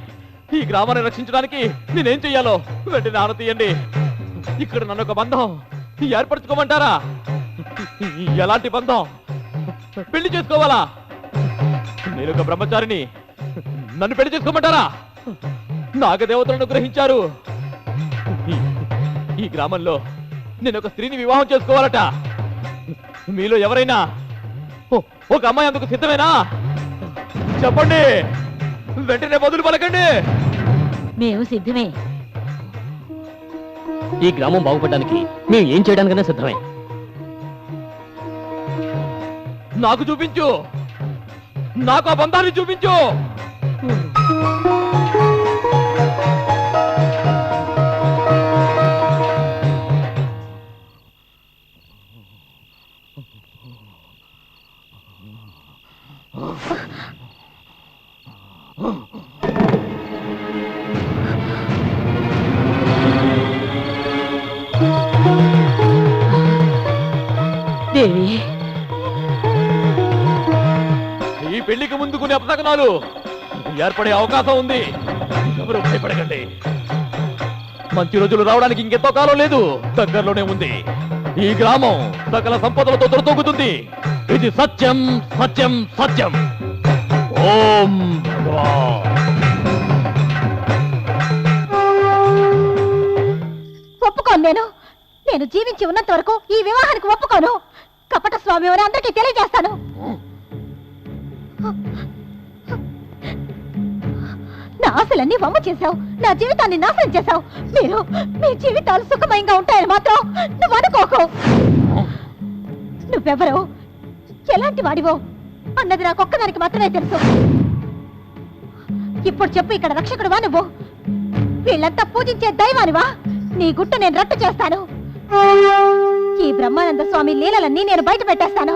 Speaker 3: ఈ గ్రామాన్ని రక్షించడానికి నేనేం చెయ్యాలో వెంటనే ఆన తీయండి. ఇక్కడ నన్ను ఒక బంధం ఏర్పరచుకోమంటారా? ఎలాంటి బంధం? పెళ్లి చేసుకోవాలా? నేను ఒక బ్రహ్మచారిని, నన్ను పెళ్లి చేసుకోమంటారా? నాగదేవతలను గ్రహించారు. ఈ గ్రామంలో నేను ఒక స్త్రీని వివాహం చేసుకోవాలట. మీలో ఎవరైనా ఒక అమ్మాయి అందుకు సిద్ధమేనా? చెప్పండి, వెంటనే బదులు పలకండి.
Speaker 6: మేము సిద్ధమే.
Speaker 7: ఈ గ్రామం బాగుపడడానికి మేము ఏం చేయడానికైనా సిద్ధమే.
Speaker 3: నాకు చూపించు, నాకు ఆ బంధాన్ని చూపించు.
Speaker 6: దేవి,
Speaker 3: ఈ పెళ్లికి ముందు కొన్ని అపశకనాలు ఏర్పడే అవకాశం ఉంది. ఎవరు భయపడకండి. మంచి రోజులు రావడానికి ఇంకెంతో కాలం లేదు, దగ్గరలోనే ఉంది. ఈ గ్రామం సకల సంపదలతో దొరతొక్కుతుంది. ఇది సత్యం, సత్యం, సత్యం. ఓం భగవాన్.
Speaker 1: ఒప్పుకోను. నేను జీవించి ఉన్నంత వరకు ఈ వివాహానికి ఒప్పుకోను. కపట స్వామి అని అందరికీ తెలియజేస్తాను. నా ఆశలన్నీ వమ్ము చేశావు, నా జీవితాన్ని నాశనం చేశావు. మీ జీవితాలు సుఖమయంగా ఉంటాయని మాత్రం నువ్వు అనుకోకు. నువ్వెవరో, ఎలాంటి వాడివో అన్నది నాకొక్కదానికి మాత్రమే తెలుసు. ఇప్పుడు చెప్పు, ఇక్కడ రక్షకుడువా నువ్వు? వీళ్ళంతా పూజించే దైవానివా? నీ గుట్టు నేను రట్టు చేస్తాను. ఈ బ్రహ్మానంద స్వామి లీలలన్నీ నేను బయట పెట్టేస్తాను.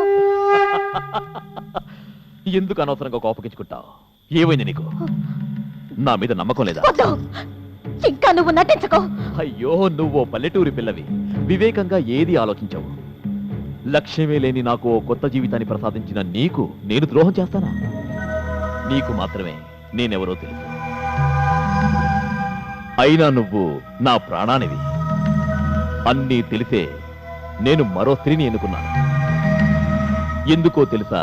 Speaker 3: ఎందుకు అనవసరంగా కోపగించుకుంటావు? ఏమైంది నీకు? నా మీద నమ్మకం లేదా?
Speaker 1: వద్దు, ఇంకా నువ్వు నటించుకో.
Speaker 3: అయ్యో, నువ్వో పల్లెటూరి పిల్లవి, వివేకంగా ఏది ఆలోచించవు. లక్ష్యమే లేని నాకు ఓ కొత్త జీవితాన్ని ప్రసాదించిన నీకు నేను ద్రోహం చేస్తానా? నీకు మాత్రమే నేనెవరో తెలుసు. అయినా నువ్వు నా ప్రాణానివి. అన్నీ తెలిసే నేను మరో స్త్రీని ఎన్నుకున్నాను. ఎందుకో తెలుసా?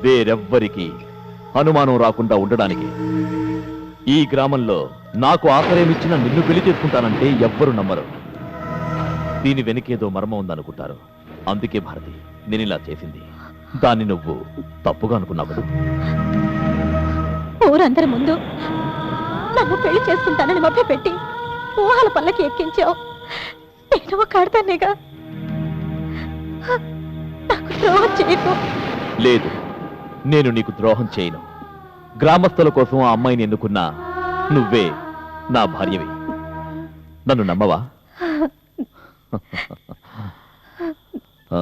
Speaker 3: వేరెవ్వరికి అనుమానం రాకుండా ఉండడానికి. ఈ గ్రామంలో నాకు ఆశ్రయమిచ్చిన నిన్ను పెళ్లి చేసుకుంటానంటే ఎవ్వరు నమ్మరు. దీని వెనుకేదో మర్మం ఉందనుకుంటారు. అందుకే భారతి నేను ఇలా చేసింది. దాన్ని నువ్వు తప్పుగా అనుకున్నావు కదా?
Speaker 1: ఊరందరి ముందు నన్ను పెళ్లి చేసుకుంటానని మభ్యపెట్టి ఊహల పల్లకి ఎక్కించావు. నేను ఒక ఆడతానేగా, నాకు ద్రోహం చేయకు.
Speaker 3: లేదు, నేను నీకు ద్రోహం చేయను. గ్రామస్తుల కోసం ఆ అమ్మాయిని ఎన్నుకున్నా నువ్వే నా భార్యవి. నన్ను నమ్మవా? ఆ.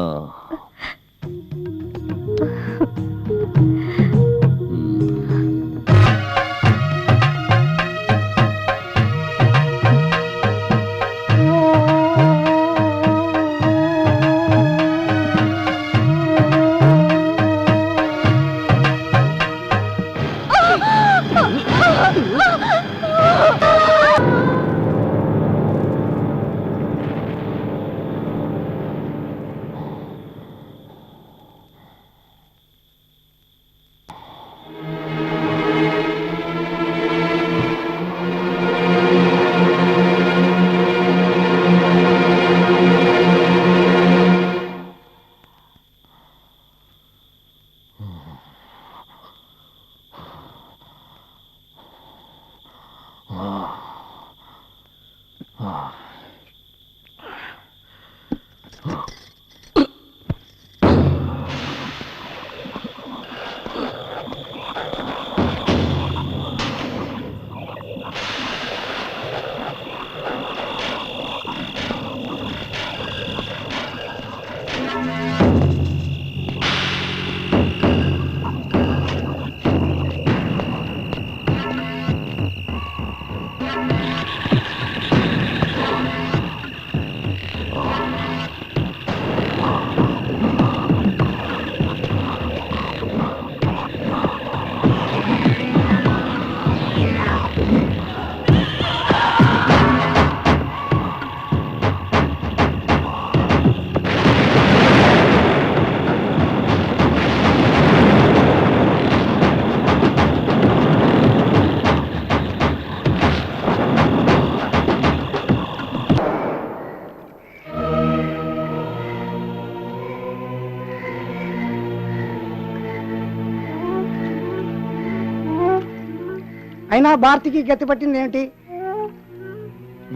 Speaker 9: అయినా భారతికి గతి పట్టింది ఏమిటి?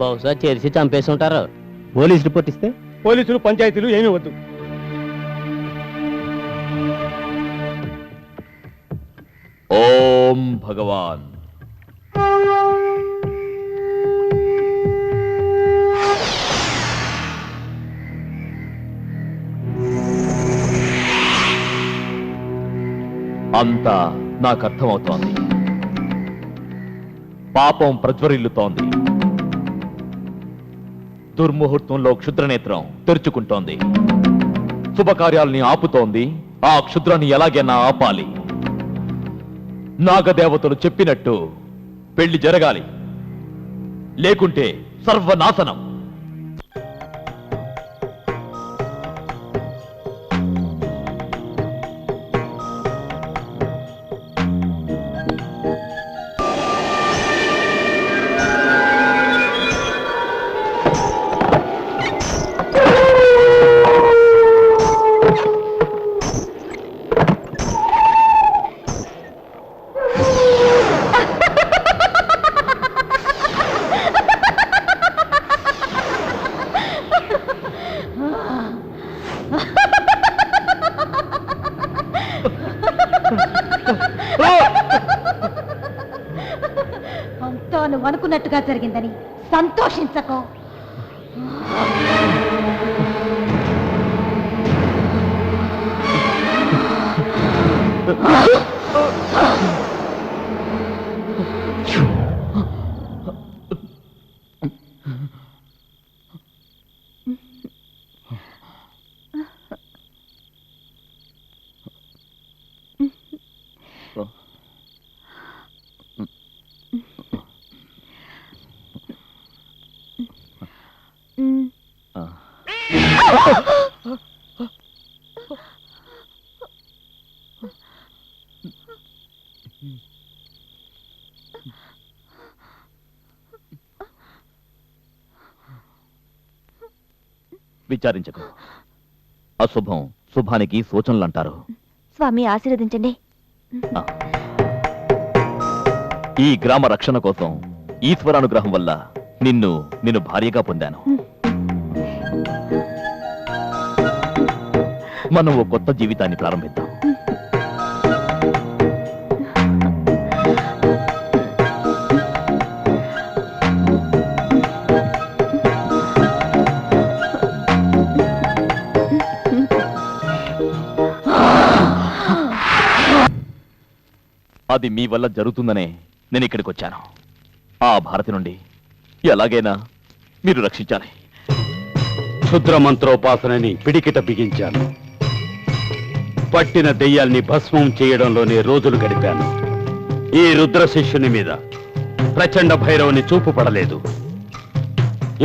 Speaker 7: బహుశా చేసి చంపేసి ఉంటారు.
Speaker 4: పోలీస్ రిపోర్ట్ ఇస్తే?
Speaker 5: పోలీసులు పంచాయతీలు ఏమీ వద్దు.
Speaker 3: ఓం భగవాన్. అంతా నాకు అర్థమవుతోంది. పాపం ప్రజ్వరిల్లుతోంది. దుర్ముహూర్తంలో క్షుద్రనేత్రం తెరుచుకుంటోంది. శుభకార్యాల్ని ఆపుతోంది. ఆ క్షుద్రాన్ని ఎలాగైనా ఆపాలి. నాగదేవతలు చెప్పినట్టు పెళ్లి జరగాలి, లేకుంటే సర్వనాశనం.
Speaker 1: అంతా నువ్వు అనుకున్నట్టుగా జరిగిందని సంతోషించకో.
Speaker 3: విచారించకు. అశుభం శుభానికి సూచనలు అంటారు.
Speaker 1: స్వామి ఆశీర్వదించండి.
Speaker 3: ఈ గ్రామ రక్షణ కోసం ఈశ్వరానుగ్రహం వల్ల నిన్ను భార్యగా పొందాను. మనం ఓ కొత్త జీవితాన్ని ప్రారంభిద్దాం. అది మీ వల్ల జరుగుతుందనే నేను ఇక్కడికి వచ్చాను. ఆ భారతి నుండి ఎలాగైనా మీరు రక్షించాలి.
Speaker 2: క్షుద్ర మంత్రోపాసనని పిడికిట బిగించాను. పట్టిన దెయ్యాల్ని భస్మం చేయడంలోనే రోజులు గడిపాను. ఈ రుద్ర శిష్యుని మీద ప్రచండ భైరవుని చూపు పడలేదు.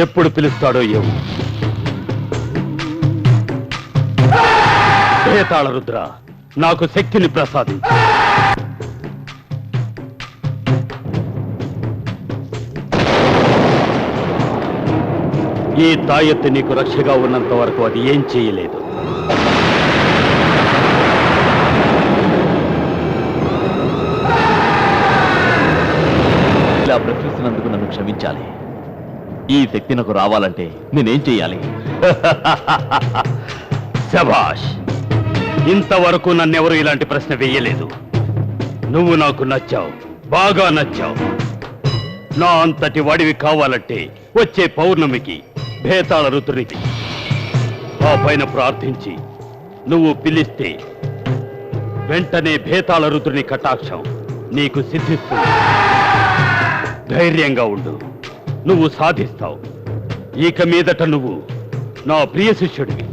Speaker 2: ఎప్పుడు పిలుస్తాడో ఏమో. భేతాళ రుద్ర, నాకు శక్తిని ప్రసాదించు. ఈ తాయెత్తు నీకు రక్షగా ఉన్నంత వరకు అది ఏం చేయలేదు.
Speaker 3: ఇలా ప్రశ్నిస్తున్నందుకు నన్ను క్షమించాలి. ఈ శక్తి నాకు రావాలంటే నేనేం చెయ్యాలి?
Speaker 2: శభాష్, ఇంతవరకు నన్నెవరూ ఇలాంటి ప్రశ్న వేయలేదు. నువ్వు నాకు నచ్చావు, బాగా నచ్చావు. నా అంతటి వాడివి కావాలంటే వచ్చే పౌర్ణమికి భేతాళ రుద్రునికి ఆ పైన ప్రార్థించి నువ్వు పిలిస్తే వెంటనే భేతాళ రుద్రుని కటాక్షం నీకు సిద్ధిస్తుంది. ధైర్యంగా ఉండు, నువ్వు సాధిస్తావు. ఇక మీదట నువ్వు నా ప్రియ శిష్యుడివి.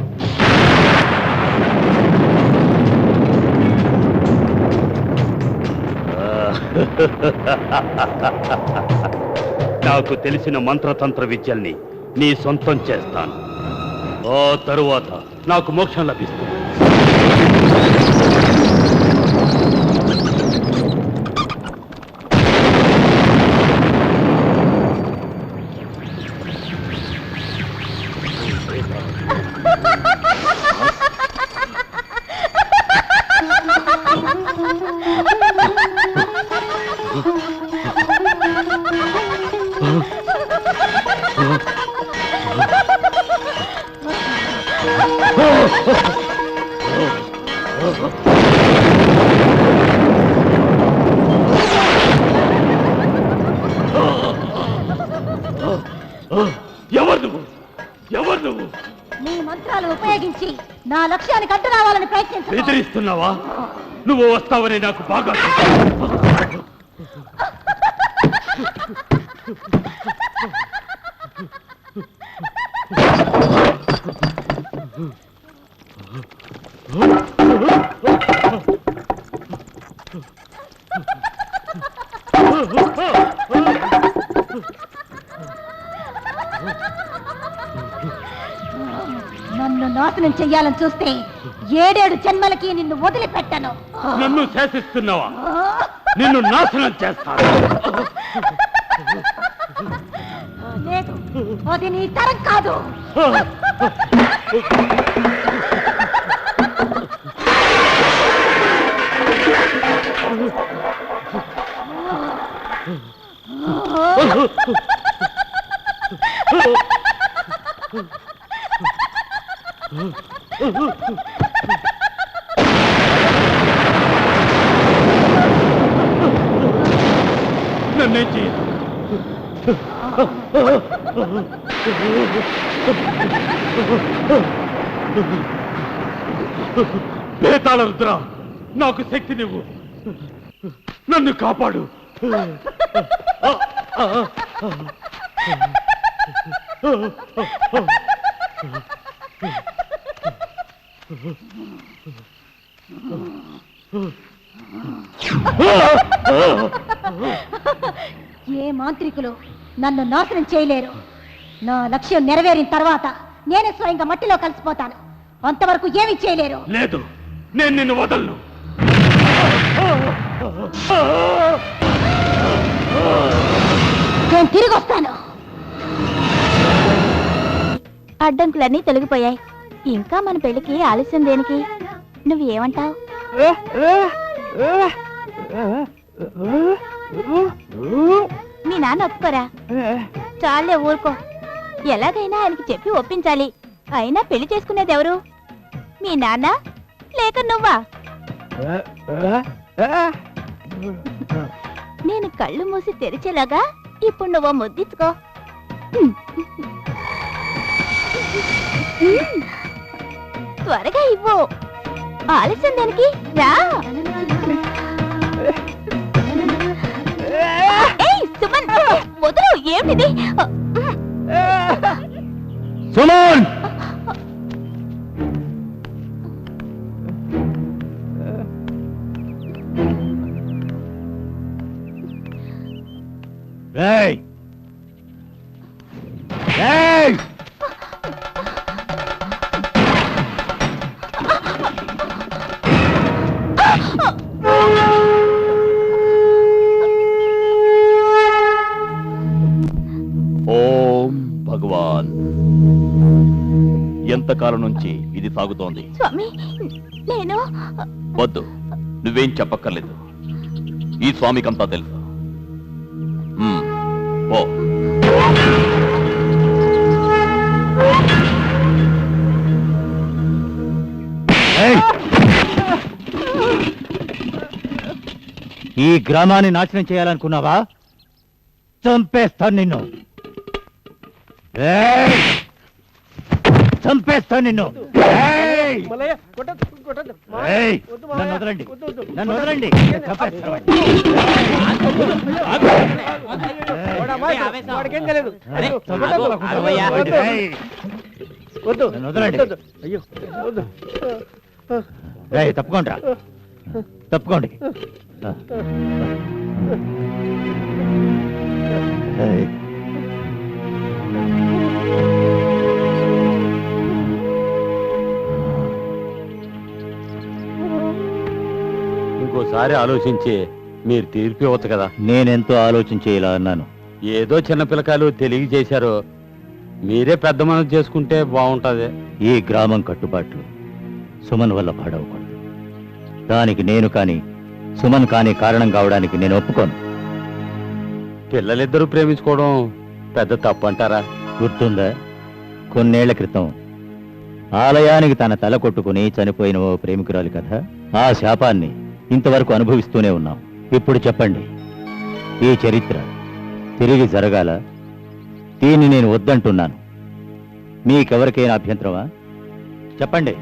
Speaker 2: నాకు తెలిసిన మంత్రతంత్ర విద్యల్ని నీ సొంతం చేస్తాను. ఆ తరువాత నాకు మోక్షం లభిస్తుంది. ఎవరు నువ్వు?
Speaker 1: నీ మంత్రాలు ఉపయోగించి నా లక్ష్యానికి అడ్డు రావాలని ప్రయత్నించు.
Speaker 2: బెదిరిస్తున్నావా? నువ్వు వస్తావని నాకు బాగా తెలుసు.
Speaker 1: నన్ను నాశనం చెయ్యాలని చూస్తే 7 జన్మలకి నిన్ను వదిలిపెట్టను.
Speaker 2: నన్ను శాసిస్తున్నావా? నిన్ను నాశనం చేస్తాను.
Speaker 1: లేదు, అది నీ తరం కాదు.
Speaker 2: నన్నేం చేయదు. భేతాళ రుద్ర, నాకు శక్తి నువ్వు నన్ను కాపాడు.
Speaker 1: ఏ మాంత్రికులు నన్ను నాశనం చేయలేరు. నా లక్ష్యం నెరవేరిన తర్వాత నేనే స్వయంగా మట్టిలో కలిసిపోతాను. అంతవరకు ఏమీ చేయలేరు.
Speaker 2: లేదు, నేను నిన్ను వదలను.
Speaker 1: నేను తిరిగి వస్తాను. అడ్డంకులన్నీ తొలగిపోయాయి. ఇంకా మన పెళ్లికి ఆలస్యం దేనికి? నువ్వు ఏమంటావు? మీ నాన్న ఒప్పుకోరా? చాలే ఊరుకో. ఎలాగైనా ఆయనకి చెప్పి ఒప్పించాలి. అయినా పెళ్లి చేసుకునేది ఎవరు? మీ నాన్న లేక నువ్వా? నేను కళ్ళు మూసి తెరిచేలాగా ఇప్పుడు నువ్వు ముద్దించుకో. త్వరగా ఇవ్వు. ఆలస్యం దానికి రా. ఏయ్ సుమన్, వదులు. ఏమిటిది?
Speaker 4: సుమన్! రేయ్! రేయ్!
Speaker 3: ఓం భగవాన్. ఎంతకాలం నుంచి ఇది సాగుతోంది?
Speaker 1: స్వామి, నేను
Speaker 3: వద్దు, నువ్వేం చెప్పక్కర్లేదు. ఈ స్వామికంతా తెలుసు. ఓ
Speaker 4: ఈ గ్రామాన్ని నాశనం చేయాలనుకున్నావా? చంపేస్తాను నిన్ను. ఏయ్! చంపేస్తాను నిన్ను. ఏయ్! ఏయ్! నన్ను వదలండి, నన్ను వదలండి. చంపేస్తాను. ఏయ్! నన్ను వదలండి. ఏయ్, తప్పుకోండి, తప్పుకోండి. ఏయ్!
Speaker 8: ఇంకోసారి ఆలోచించి మీరు తీర్పు ఇవ్వచ్చు కదా.
Speaker 4: నేనెంతో ఆలోచించి ఇలా అన్నాను.
Speaker 8: ఏదో చిన్న పిల్లకాయలు తెలియజేశారు, మీరే పెద్ద మనసు చేసుకుంటే బాగుంటది.
Speaker 4: ఈ గ్రామం కట్టుబాట్లు సుమన్ వల్ల పాడవకూడదు. దానికి నేను కాని సుమన్ కాని కారణం కావడానికి నేను ఒప్పుకోను.
Speaker 8: పిల్లలిద్దరూ ప్రేమించుకోవడం పెద్ద తప్పు అంటారా?
Speaker 4: గుర్తుందా, కొన్నేళ్ల క్రితం ఆలయానికి తన తల కొట్టుకుని చనిపోయిన ఓ ప్రేమికురాలి కథ? ఆ శాపాన్ని ఇంతవరకు అనుభవిస్తూనే ఉన్నాం. ఇప్పుడు చెప్పండి, ఈ చరిత్ర తిరిగి జరగాల? దీన్ని నేను వద్దంటున్నాను. మీకెవరికైనా అభ్యంతరమా? చెప్పండి.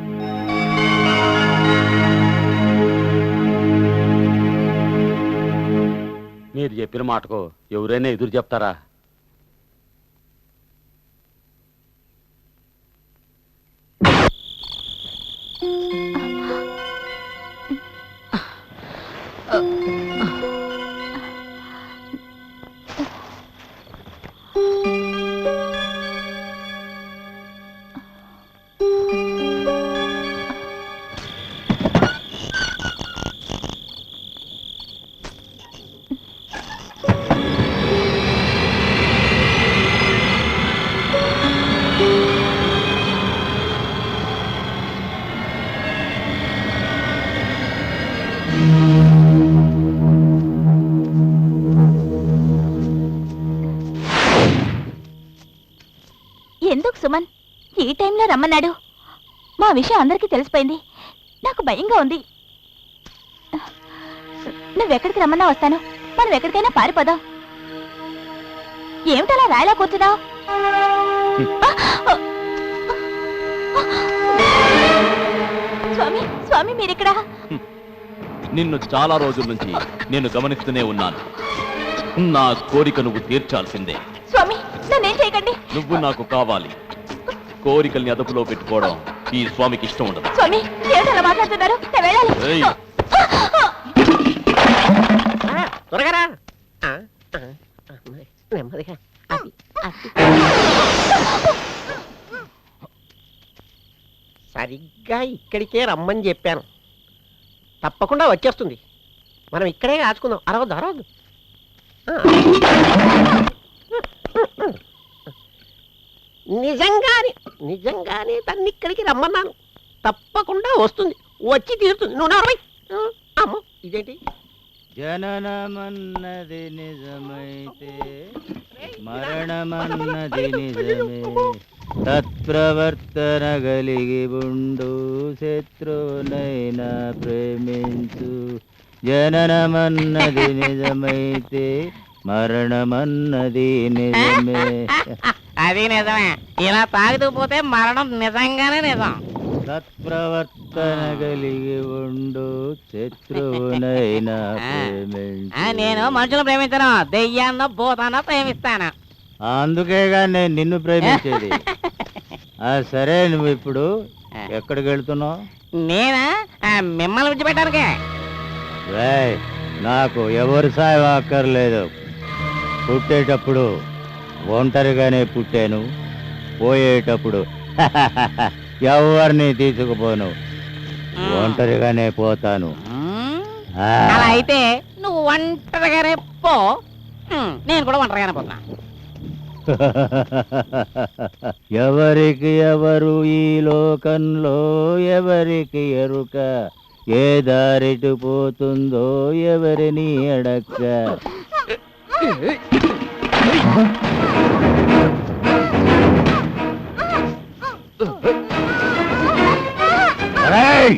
Speaker 8: మీరు చెప్పిన మాటకు ఎవరైనా ఎదురు చెప్తారా?
Speaker 1: ఎందుకు సుమన్ ఈ టైంలో రమ్మన్నాడు? మా విషయం అందరికీ తెలిసిపోయింది. నాకు భయంగా ఉంది. నువ్వెక్కడికి రమ్మన్నా వస్తాను. మనం ఎక్కడికైనా పారిపోదాం. ఏమిటలా రాయలా కూర్చున్నావు? స్వామి, స్వామి మీరిక్కడ?
Speaker 3: నిన్ను చాలా రోజుల నుంచి నేను గమనిస్తూనే ఉన్నాను. నా కోరిక నువ్వు తీర్చాల్సిందే.
Speaker 1: స్వామి నన్నేం చేయకండి.
Speaker 3: నువ్వు నాకు కావాలి. కోరికల్ని అదుపులో పెట్టుకోవడం ఈ స్వామికి ఇష్టం ఉండదు.
Speaker 1: స్వామి ఏమిటలా మాట్లాడుతున్నారు? నేను వెళ్ళాలి.
Speaker 3: ఏయ్,
Speaker 5: త్వరగా రా. నెమ్మదిగా. సరిగ్గా ఇక్కడికే రమ్మని చెప్పాను. తప్పకుండా వచ్చేస్తుంది. మనం ఇక్కడే కాచుకుందాం. అరవద్దు అరవద్దు. నిజంగానే తన్ని ఇక్కడికి రమ్మన్నాను. తప్పకుండా వస్తుంది. వచ్చి తీరుతుంది. నువ్వు నరవై. అమ్మో ఇదేంటి?
Speaker 4: జననమన్నది నిజమైతే మరణమన్నది నిజమే, తత్ప్రవర్తన కలిగి ఉండు, శత్రువునైనా ప్రేమించు. జననమన్నది నిజమైతే మరణమన్నది నిజమే.
Speaker 5: అది నిజమే. ఇలా తాగుతూ పోతే మరణం నిజంగానే నిజం.
Speaker 4: తత్ప్రవర్తన కలిగి ఉండు, శత్రువునైనా ప్రేమించు.
Speaker 5: నేను మనుషులు ప్రేమించను, దెయ్యాన్నో భూతాన్నో ప్రేమిస్తాను.
Speaker 4: అందుకేగా నేను నిన్ను ప్రేమించేది. సరే, నువ్వు ఇప్పుడు ఎక్కడికి వెళ్తున్నావు?
Speaker 5: నేనా మిమ్మల్ని విడిచిపెట్టానుకే.
Speaker 4: రేయ్, నాకు ఎవరి సాయం అక్కర్లేదు. పుట్టేటప్పుడు ఒంటరిగానే పుట్టాను, పోయేటప్పుడు ఎవరిని తీసుకుపోను, ఒంటరిగానే పోతాను.
Speaker 5: అలా అయితే నువ్వు ఒంటరిగానే పో, నేను కూడా ఒంటరిగానే పోతున్నా.
Speaker 4: ఎవరికి ఎవరు ఈ లోకంలో, ఎవరికి ఎరుక, ఏ దారిటు పోతుందో ఎవరిని అడక్క. ఏయ్!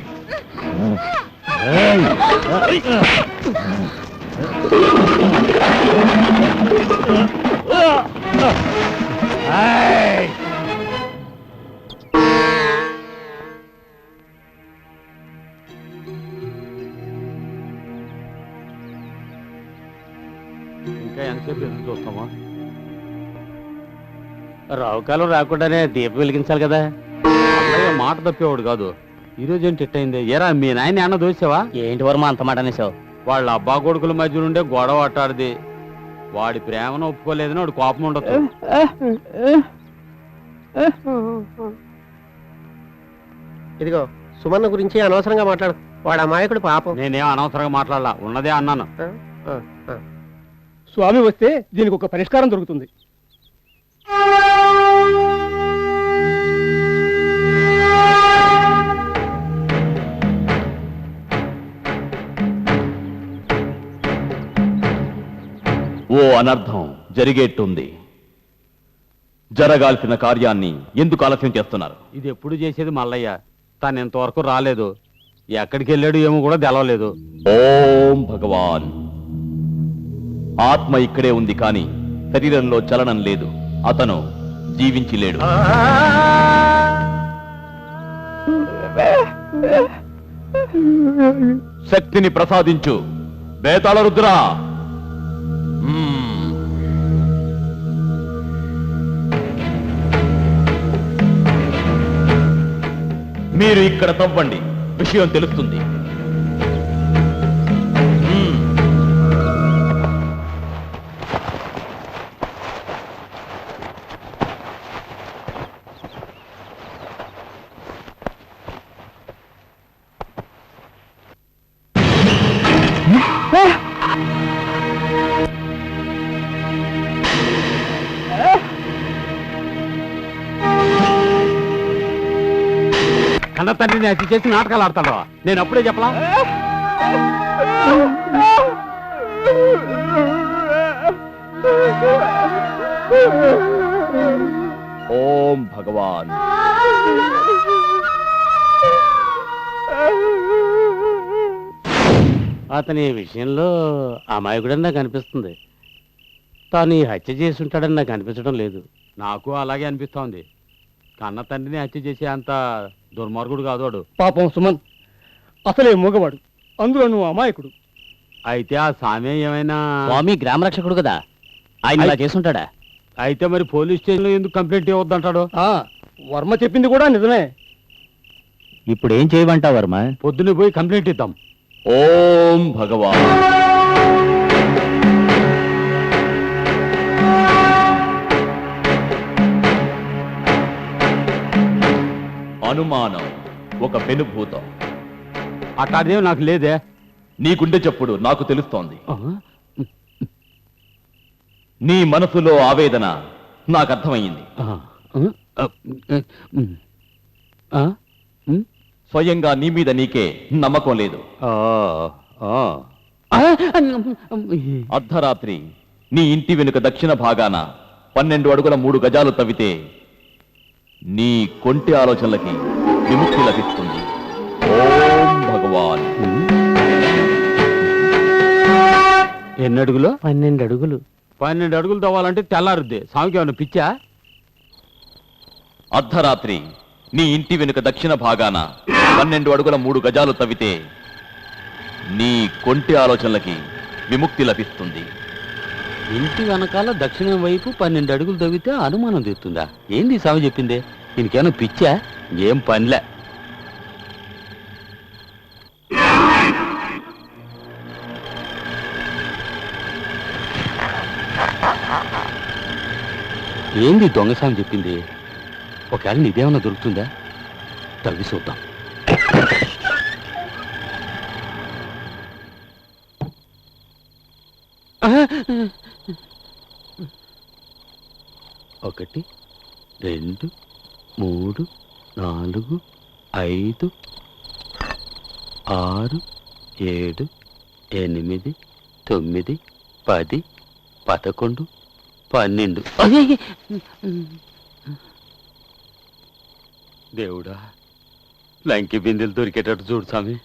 Speaker 4: ఏయ్! ఏయ్!
Speaker 8: ఇంకా ఎంతసేపు ఎదురు చూస్తామా? రావుకాలం రాకుండానే దీపం వెలిగించాలి కదా. అన్నయ్య మాట తప్పేవాడు కాదు. ఈరోజు ఏంటి ఇట్టయింది? ఏరా మీ నాయన అన్న దోసావా?
Speaker 7: ఏంటి వర్మ అంత మాట అనేసావు?
Speaker 8: వాళ్ళ అబ్బా కొడుకుల మధ్య నుండే గొడవ ఆటాడిది. వాడి ప్రేమను ఒప్పుకోలేదని వాడు కోపం ఉండదు.
Speaker 5: ఇదిగో సుమన్న గురించి అనవసరంగా మాట్లాడు. వాడు అమాయకుడు పాపం.
Speaker 8: నేనేం అనవసరంగా మాట్లాడలా, ఉన్నదే అన్నాను.
Speaker 9: స్వామి వస్తే దీనికి ఒక పరిష్కారం దొరుకుతుంది.
Speaker 3: ఓ అనర్థం జరిగేట్టుంది. జరగాల్సిన కార్యాన్ని ఎందుకు ఆలస్యం చేస్తున్నారు?
Speaker 8: ఇది ఎప్పుడు చేసేది మల్లయ్య. తను ఇంతవరకు రాలేదు. ఎక్కడికి వెళ్ళాడు ఏమో కూడా తెలవలేదు.
Speaker 3: ఓం భగవాన్. ఆత్మ ఇక్కడే ఉంది కానీ శరీరంలో చలనం లేదు. అతను జీవించి లేడు. శక్తిని ప్రసాదించు బేతాళ రుద్రా. మీరు ఇక్కడ తవ్వండి, విషయం తెలుస్తుంది.
Speaker 8: కన్న తండ్రిని హత్య చేసి నాటకాలు ఆడతాడు. నేను అప్పుడే చెప్పలా?
Speaker 3: ఓం భగవాన్.
Speaker 5: అతని విషయంలో అమాయకుడని నాకు అనిపిస్తుంది. తాను ఈ హత్య చేసి ఉంటాడని నాకు అనిపించడం లేదు.
Speaker 8: నాకు అలాగే అనిపిస్తోంది. కన్న తండ్రిని హత్య చేసే అంత దుర్మార్గుడు కాదు వాడు.
Speaker 9: పాపం సుమన్ అసలే మూగవాడు. అందులో నువ్వు అమాయకుడు.
Speaker 8: అయితే ఆ సామె ఏమైనా
Speaker 7: స్వామి గ్రామ రక్షకుడు కదా, ఆయన ఇలా చేసుంటాడా?
Speaker 8: అయితే మరి పోలీస్ స్టేషన్లో ఎందుకు కంప్లైంట్ ఇవ్వద్దంటాడు?
Speaker 9: ఆ వర్మ చెప్పింది కూడా నిజమే.
Speaker 4: ఇప్పుడు ఏం చేయమంటావు వర్మ?
Speaker 8: పొద్దున్నే పోయి కంప్లైంట్ ఇద్దాం.
Speaker 3: ఓం భగవాన్. అనుమానం ఒక పెనుభూతం.
Speaker 8: అట్లాదేం నాకు లేదే.
Speaker 3: నీకుండే చెప్పుడు నాకు తెలుస్తోంది.
Speaker 8: ఆ?
Speaker 3: నీ మనసులో ఆవేదన నాకు అర్థమయ్యింది.
Speaker 8: ఆ? ఆ? ఆ?
Speaker 3: స్వయంగా నీ మీద నీకే నమ్మకం లేదు. అర్ధరాత్రి నీ ఇంటి వెనుక దక్షిణ భాగాన 12 అడుగుల 3 గజాలు తవ్వితే నీ కొంటి ఆలోచనలకి విముక్తి లభిస్తుంది. ఓం భగవాన్.
Speaker 8: ఎన్ని అడుగులు?
Speaker 5: 12 అడుగులు.
Speaker 8: 12 అడుగులు తవ్వాలంటే తెల్లారుద్ది. స్వామికి ఏమన్నా పిచ్చా?
Speaker 3: అర్ధరాత్రి నీ ఇంటి వెనుక దక్షిణ భాగాన 12 అడుగుల 3 గజాలు తవ్వితే నీ కొంటి ఆలోచనలకి విముక్తి లభిస్తుంది.
Speaker 8: ఇంటి వెనకాల దక్షిణం వైపు 12 అడుగులు తవ్వితే అనుమానం తెస్తుందా? ఏంది స్వామి చెప్పింది? దీనికేమన్నా పిచ్చా? ఏం పనిలే. ఏంది దొంగస్వామి చెప్పింది? ఒకవేళ నీదేమన్నా దొరుకుతుందా? తవ్వి చూద్దాం. ఒకటి, 2, 3, 4, 5, 6, 7, 8, 9, 10, 11, 12. దేవుడా, లంకి బిందెలు దొరికేటట్టు చూడు స్వామి.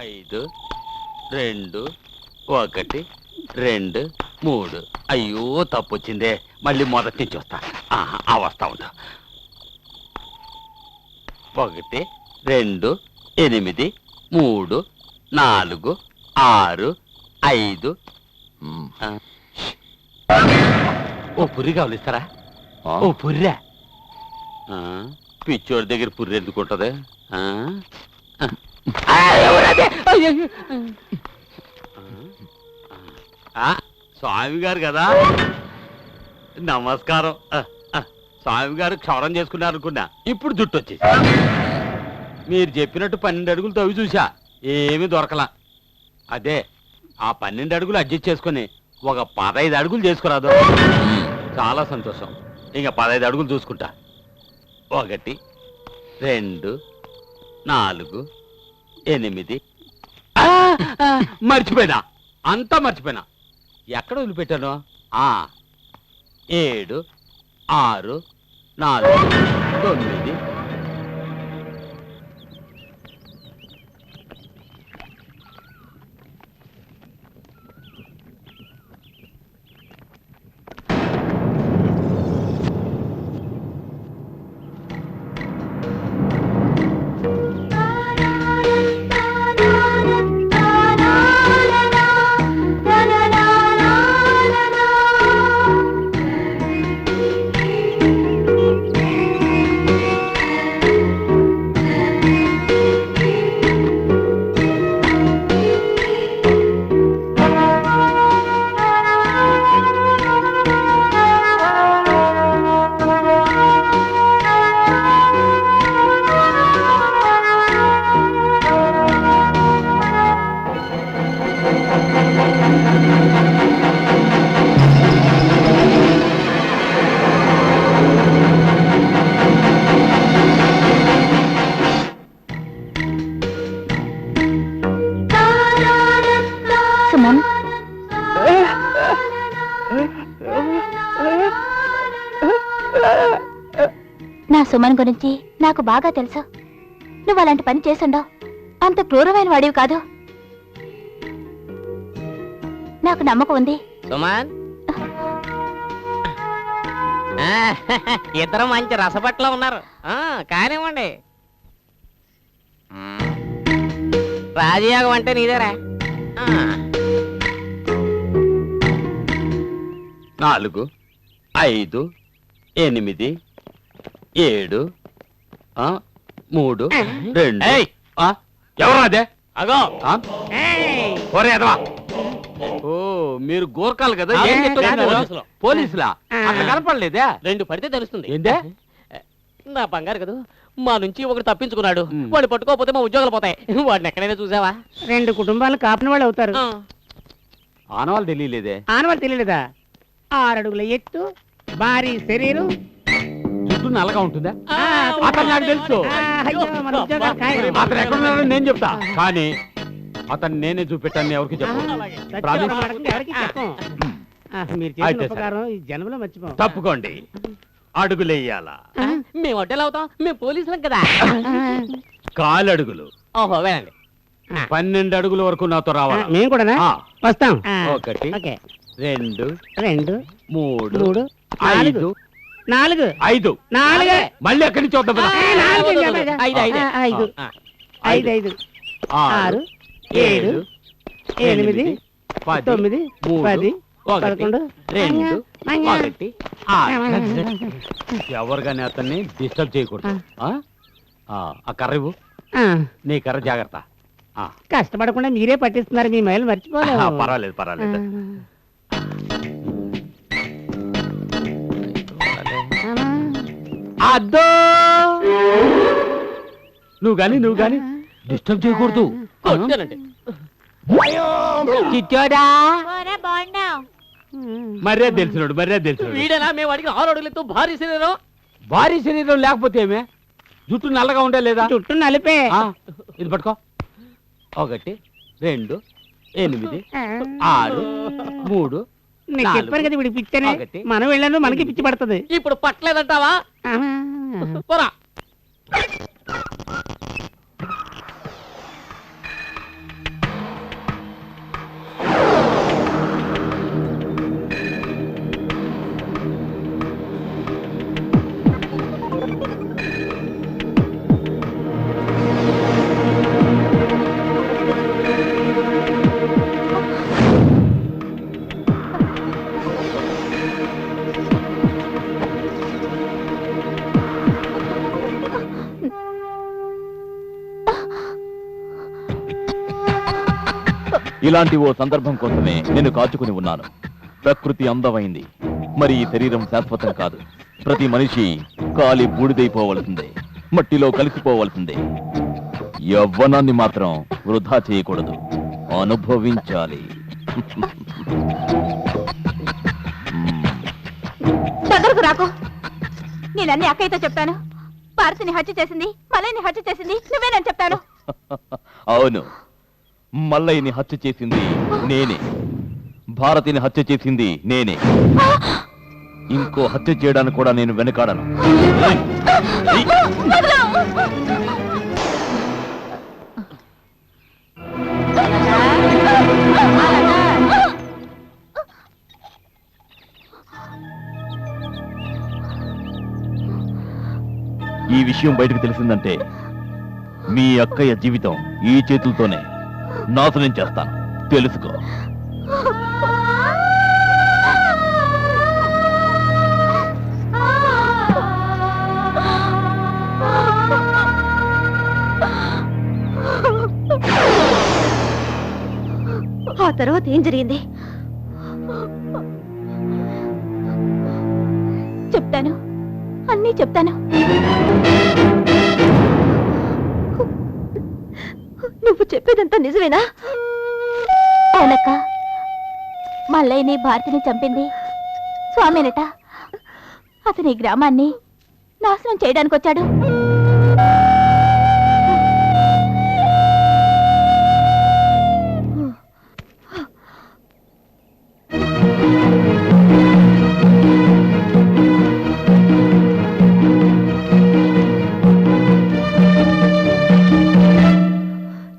Speaker 8: ఐదు, 2, 1, 2, 3. అయ్యో తప్పు వచ్చిందే. మళ్ళీ మొదటి నుంచి వస్తా. వస్తా ఉంటా. 1, 2, 8, 3, 4, 6, 5. ఓ పుర్రి కావాలి ఇస్తారా? ఓ పుర్రా. పిచ్చోడి దగ్గర పుర్రి ఎందుకు ఉంటది? స్వామి గారు కదా, నమస్కారం. స్వామి గారు క్షౌరం చేసుకున్నారు అనుకున్నా, ఇప్పుడు జుట్టు వచ్చేసి. మీరు చెప్పినట్టు 12 అడుగులు తవ్వి చూసా, ఏమీ దొరకలా. అదే ఆ 12 అడుగులు అడ్జస్ట్ చేసుకుని ఒక 15 అడుగులు చేసుకురాదు. చాలా సంతోషం. ఇంకా 15 అడుగులు చూసుకుంటా. 1 2 4 8. మర్చిపోయినా, అంతా మర్చిపోయినా. ఎక్కడ వదిలిపెట్టాను? 7 6 4 9.
Speaker 1: సుమన్, నా సుమన్ గురించి నాకు బాగా తెలుసు. నువ్వు అలాంటి పని చేసుండవు. అంత క్రూరమైన వాడివి కాదు. నాకు నమ్మకం ఉంది.
Speaker 7: సుమన్ ఇద్దరు మంచి రసపట్లో ఉన్నారు. కానివ్వండి. రాజయోగం అంటే నీదేరా.
Speaker 8: 4 5 8 7 3 2. ఎవరు అదే?
Speaker 7: అగో
Speaker 8: ఒరే అదవా. ఓ మీరు గోర్ఖాలు కదా? ఏం చెప్తున్నారు? పోలీసులా? అక్కడ కనపడలేదే?
Speaker 7: 2 పడితే తెలుస్తుంది.
Speaker 8: ఏందే?
Speaker 7: నా బంగారు కదా, మా నుంచి ఒకడు తప్పించుకున్నాడు. వాడు పట్టుకోకపోతే మా ఉద్యోగాలు పోతాయి. వాడిని ఎక్కడైనా చూసావా?
Speaker 5: 2 కుటుంబాలు కాపిన వాళ్ళు అవుతారు.
Speaker 8: ఆనవాళ్ళు తెలియలేదే?
Speaker 5: ఆనవాళ్ళు తెలియలేదా? 6 అడుగుల ఎత్తు, భారీ శరీరం.
Speaker 8: జుట్టు నల్లగా ఉంటుందా? అతను నాకు తెలుసు.
Speaker 5: అయ్యో, మన ఉద్యోగాలు ఖాయం.
Speaker 8: అతను ఎక్కడున్నాడో నేను చెప్తా. కానీ అతను నేనే చూపెట్టాను, ఎవరికి చెప్పు.
Speaker 5: సత్యం అడగండి, ఎవరికీ చెప్పం. మీరు చేసిన
Speaker 8: అయితే సరే.
Speaker 5: ఉపకారం ఈ జన్మలో మర్చిపోం.
Speaker 2: తప్పుకోండి. అడుగులేయాలా?
Speaker 7: మేము హోటల్ అవుతాం, మేము పోలీసులం కదా.
Speaker 2: కాలడుగులు.
Speaker 7: ఓహో వేనండి.
Speaker 2: 12 అడుగుల వరకు నాతో రావాలా?
Speaker 5: మేము కూడా
Speaker 2: ఆ.
Speaker 5: వస్తాం.
Speaker 8: 1
Speaker 5: ఓకే.
Speaker 8: 2
Speaker 5: 2
Speaker 8: 3
Speaker 5: 3
Speaker 8: 5
Speaker 5: 4
Speaker 2: 5.
Speaker 5: 4
Speaker 2: మళ్ళీ ఎక్కడి నుంచి వద్దాం?
Speaker 5: 5 5 6 7 8 9 10 11
Speaker 8: 2 1. ఎవరు కానీ అతన్ని డిస్టర్బ్ చేయకూడదు. ఆ కర్ర ఇవ్వు. నీ కర్ర జాగ్రత్త.
Speaker 5: కష్టపడకుండా మీరే పట్టిస్తున్నారు. మీ మైలు మర్చిపోలేదు.
Speaker 2: పర్వాలేదు పర్వాలేదు.
Speaker 8: అద్దో నువ్వు గాని డిస్టర్బ్ చేయకూడదు.
Speaker 7: కొట్టానండి.
Speaker 8: చిచ్చోడా మర్యాద తెలిసినాడు, మర్యాద తెలిసినాడు.
Speaker 7: వీడేనా మేము అడిగిన 6 అడుగులతో భారీ శరీరం?
Speaker 8: భారీ శరీరం లేకపోతే ఏమే? జుట్టు నల్లగా ఉండే లేదా?
Speaker 5: చుట్టూ నలిపే.
Speaker 8: ఇది పట్టుకో. 1 2 8 6 3
Speaker 5: నేను చెప్పాను కదా వీడి పిచ్చనే. మనం వెళ్ళాను, మనకి పిచ్చి పడుతుంది.
Speaker 7: ఇప్పుడు పట్టలేదంటావా? పోరా.
Speaker 3: ఇలాంటి ఓ సందర్భం కోసమే నేను కాచుకుని ఉన్నాను. ప్రకృతి అందమైంది, మరి ఈ శరీరం శాశ్వతం కాదు. ప్రతి మనిషి కాలి బూడిదైపోవలసిందే, మట్టిలో కలిసిపోవలసిందే. యవ్వనాన్ని మాత్రం వృధా చేయకూడదు, అనుభవించాలి.
Speaker 1: దగ్గరకు రాకు. నేనన్నీ అక్కయ్యతో చెప్తాను. పార్సిని హత్య చేసింది, మలైని హత్య చేసింది నువ్వేనని చెప్తాను.
Speaker 3: అవును, మల్లయ్యని హత్య చేసింది నేనే, భారతిని హత్య చేసింది నేనే. ఇంకో హత్య చేయడానికి కూడా నేను వెనకాడను. ఏయ్! ఈ విషయం బయటకు తెలిసిందంటే మీ అక్కయ్య జీవితం ఈ చేతులతోనే నాశనం చేస్తాను, తెలుసుకో.
Speaker 1: ఆ తర్వాత ఏం జరిగింది చెప్తాను, అన్నీ చెప్తాను. నువ్వు చెప్పేదంతా నిజమేనా? అవునక్క, మల్లయ్యని భారతిని చంపింది స్వామినట. అతని గ్రామాన్ని నాశనం చేయడానికి వచ్చాడు.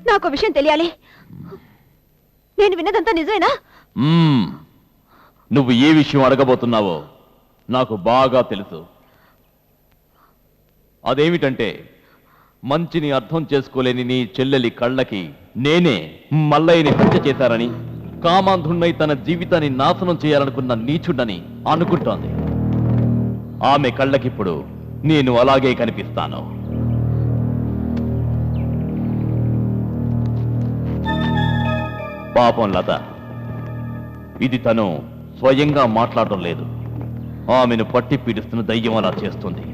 Speaker 1: నాకు విషయం తెలియాలి. నేను విన్నదంతా నిజమేనా?
Speaker 3: నువ్వు ఏ విషయం అడగబోతున్నావో నాకు బాగా తెలుసు. అదేమిటంటే, మంచిని అర్థం చేసుకోలేని నీ చెల్లెలి కళ్ళకి నేనే మల్లయ్యని హత్య చేశారని, కామాంధుణ్ణై తన జీవితాన్ని నాశనం చేయాలనుకున్న నీచుడని అనుకుంటోంది. ఆమె కళ్ళకిప్పుడు నేను అలాగే కనిపిస్తాను. పాపం లత, ఇది తను స్వయంగా మాట్లాడటం లేదు, ఆమెను పట్టి పీడిస్తున్న దయ్యం అలా చేస్తుంది.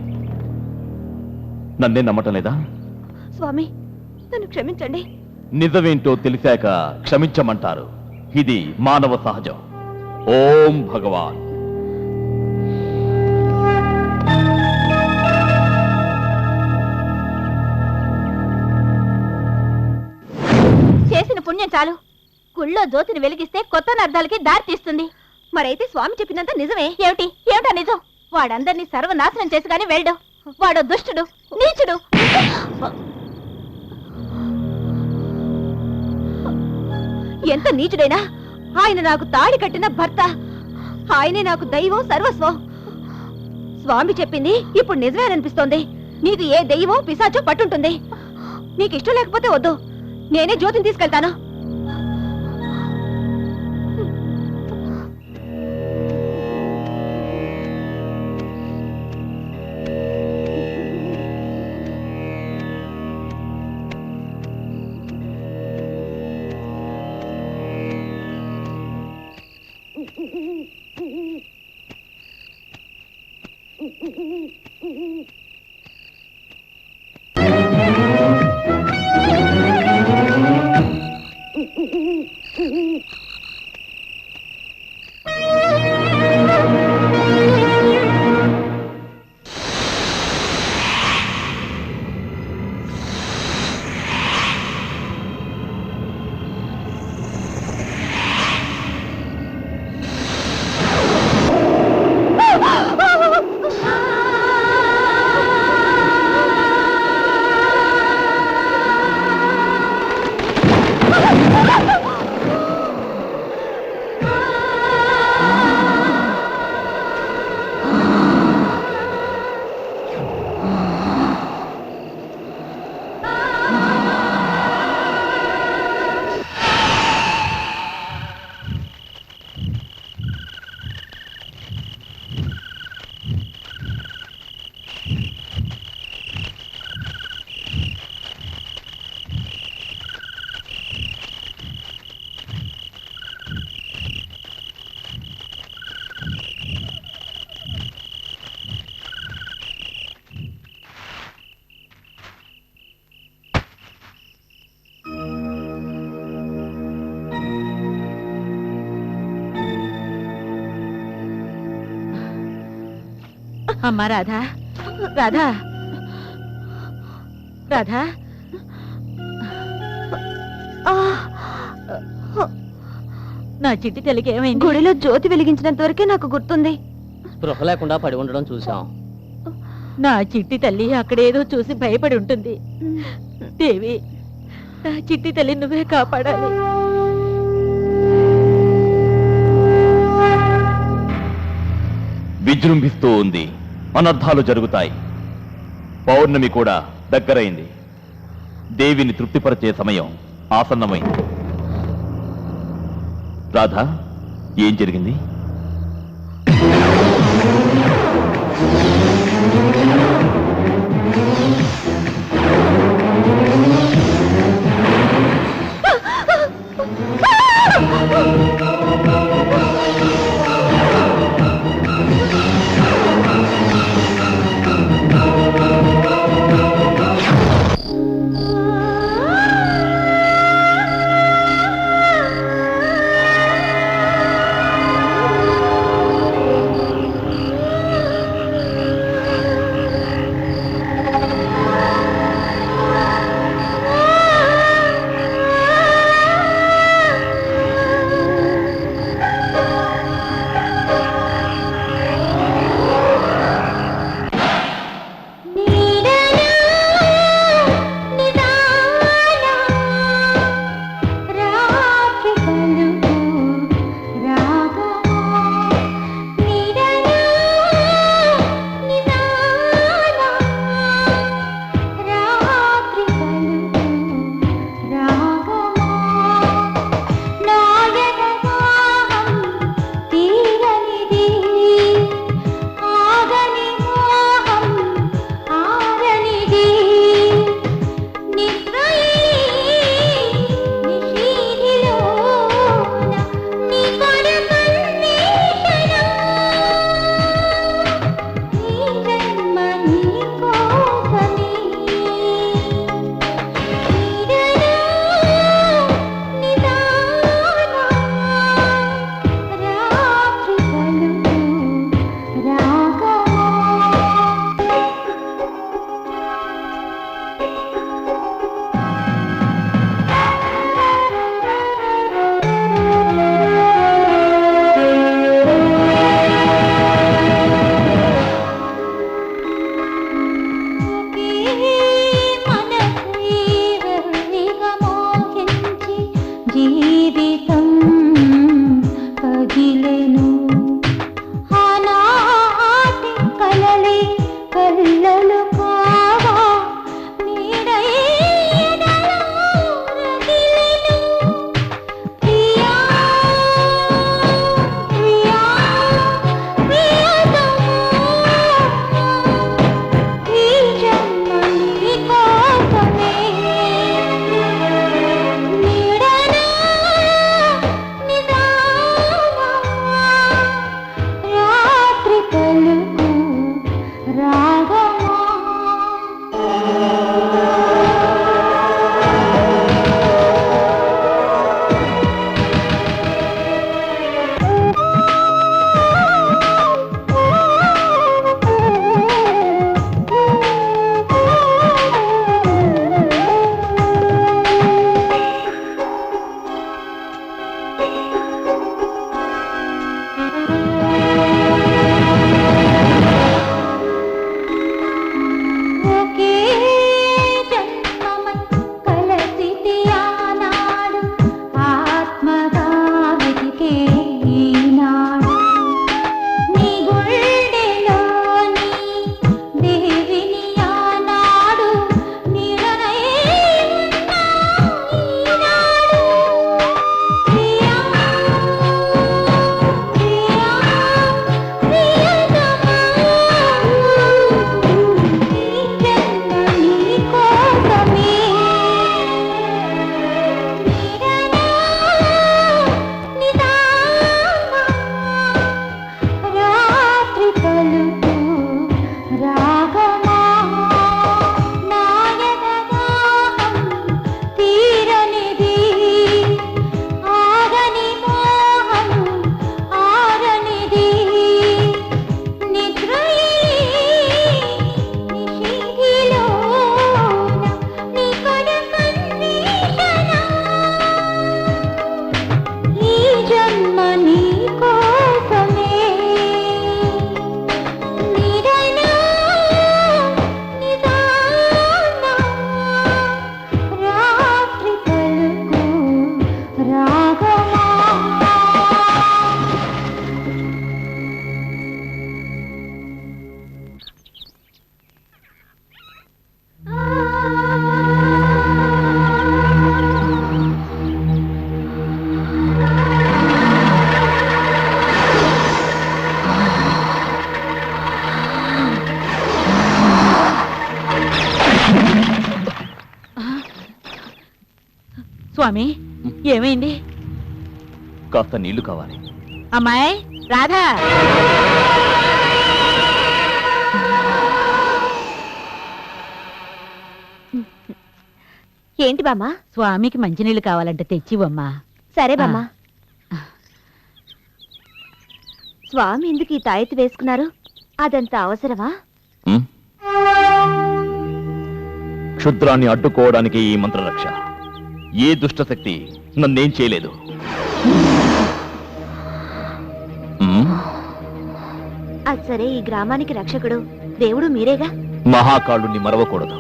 Speaker 3: నన్నే నమ్మటం లేదా?
Speaker 1: స్వామి, నన్ను క్షమించండి.
Speaker 3: నిజమేంటో తెలిసాక క్షమించమంటారు. ఇది మానవ సహజం. ఓం భగవాన్.
Speaker 1: చేసిన పుణ్యం చాలు. గుళ్ళో జ్యోతిని వెలిగిస్తే కొత్త అర్థాలకి దారి తీస్తుంది. మరైతే స్వామి చెప్పినంత నిజమే. ఏమిటా నిజం? వాడందరినీ సర్వనాశనం చేసి గాని వెళ్ళడు. వాడు దుష్టుడు, నీచుడు. ఎంత నీచుడైనా ఆయన నాకు తాళి కట్టిన భర్త. ఆయనే నాకు దైవం, సర్వస్వం. స్వామి చెప్పింది ఇప్పుడు నిజమే అనిపిస్తోంది. నీకు ఏ దైవం పిశాచో పట్టుంటుంది. నీకు ఇష్టం లేకపోతే వద్దు, నేనే జ్యోతిని తీసుకెళ్తాను.
Speaker 6: అమ్మా రాధా, రాధా, రాధా, నా చిట్టి తల్లికి ఏమైంది?
Speaker 1: గుడిలో జ్యోతి వెలిగించినంత వరకే నాకు గుర్తుంది.
Speaker 7: స్పృహ లేకుండా పడి ఉండడం చూసాం.
Speaker 6: నా చిట్టి తల్లి అక్కడేదో చూసి భయపడి ఉంటుంది. దేవి, నా చిట్టి తల్లి నువ్వే కాపాడాలి.
Speaker 3: విజృంభిస్తూ ఉంది. అనర్థాలు జరుగుతాయి. పౌర్ణమి కూడా దగ్గరైంది. దేవిని తృప్తిపరిచే సమయం ఆసన్నమైంది. రాధా, ఏం జరిగింది?
Speaker 6: స్వామి ఏమైంది?
Speaker 3: కాస్త నీళ్లు కావాలి.
Speaker 6: అమ్మాయి రాధా,
Speaker 1: ఏంటి బామ్మా?
Speaker 6: స్వామికి మంచినీళ్ళు కావాలంటే తెచ్చివమ్మా.
Speaker 1: సరే బామ్మా. స్వామి ఎందుకు ఈ తాయెత్తు వేసుకున్నారు? అదంతా అవసరమా?
Speaker 3: ఉమ్? క్షుద్రాన్ని అడ్డుకోవడానికి ఈ మంత్రరక్ష. ఏ దుష్టశక్తి నన్నేం చేయలేదు. ఉమ్?
Speaker 1: అది సరే, ఈ గ్రామానికి రక్షకుడు దేవుడు మీరేగా?
Speaker 3: మహాకాళుణ్ణి మరవకూడదు.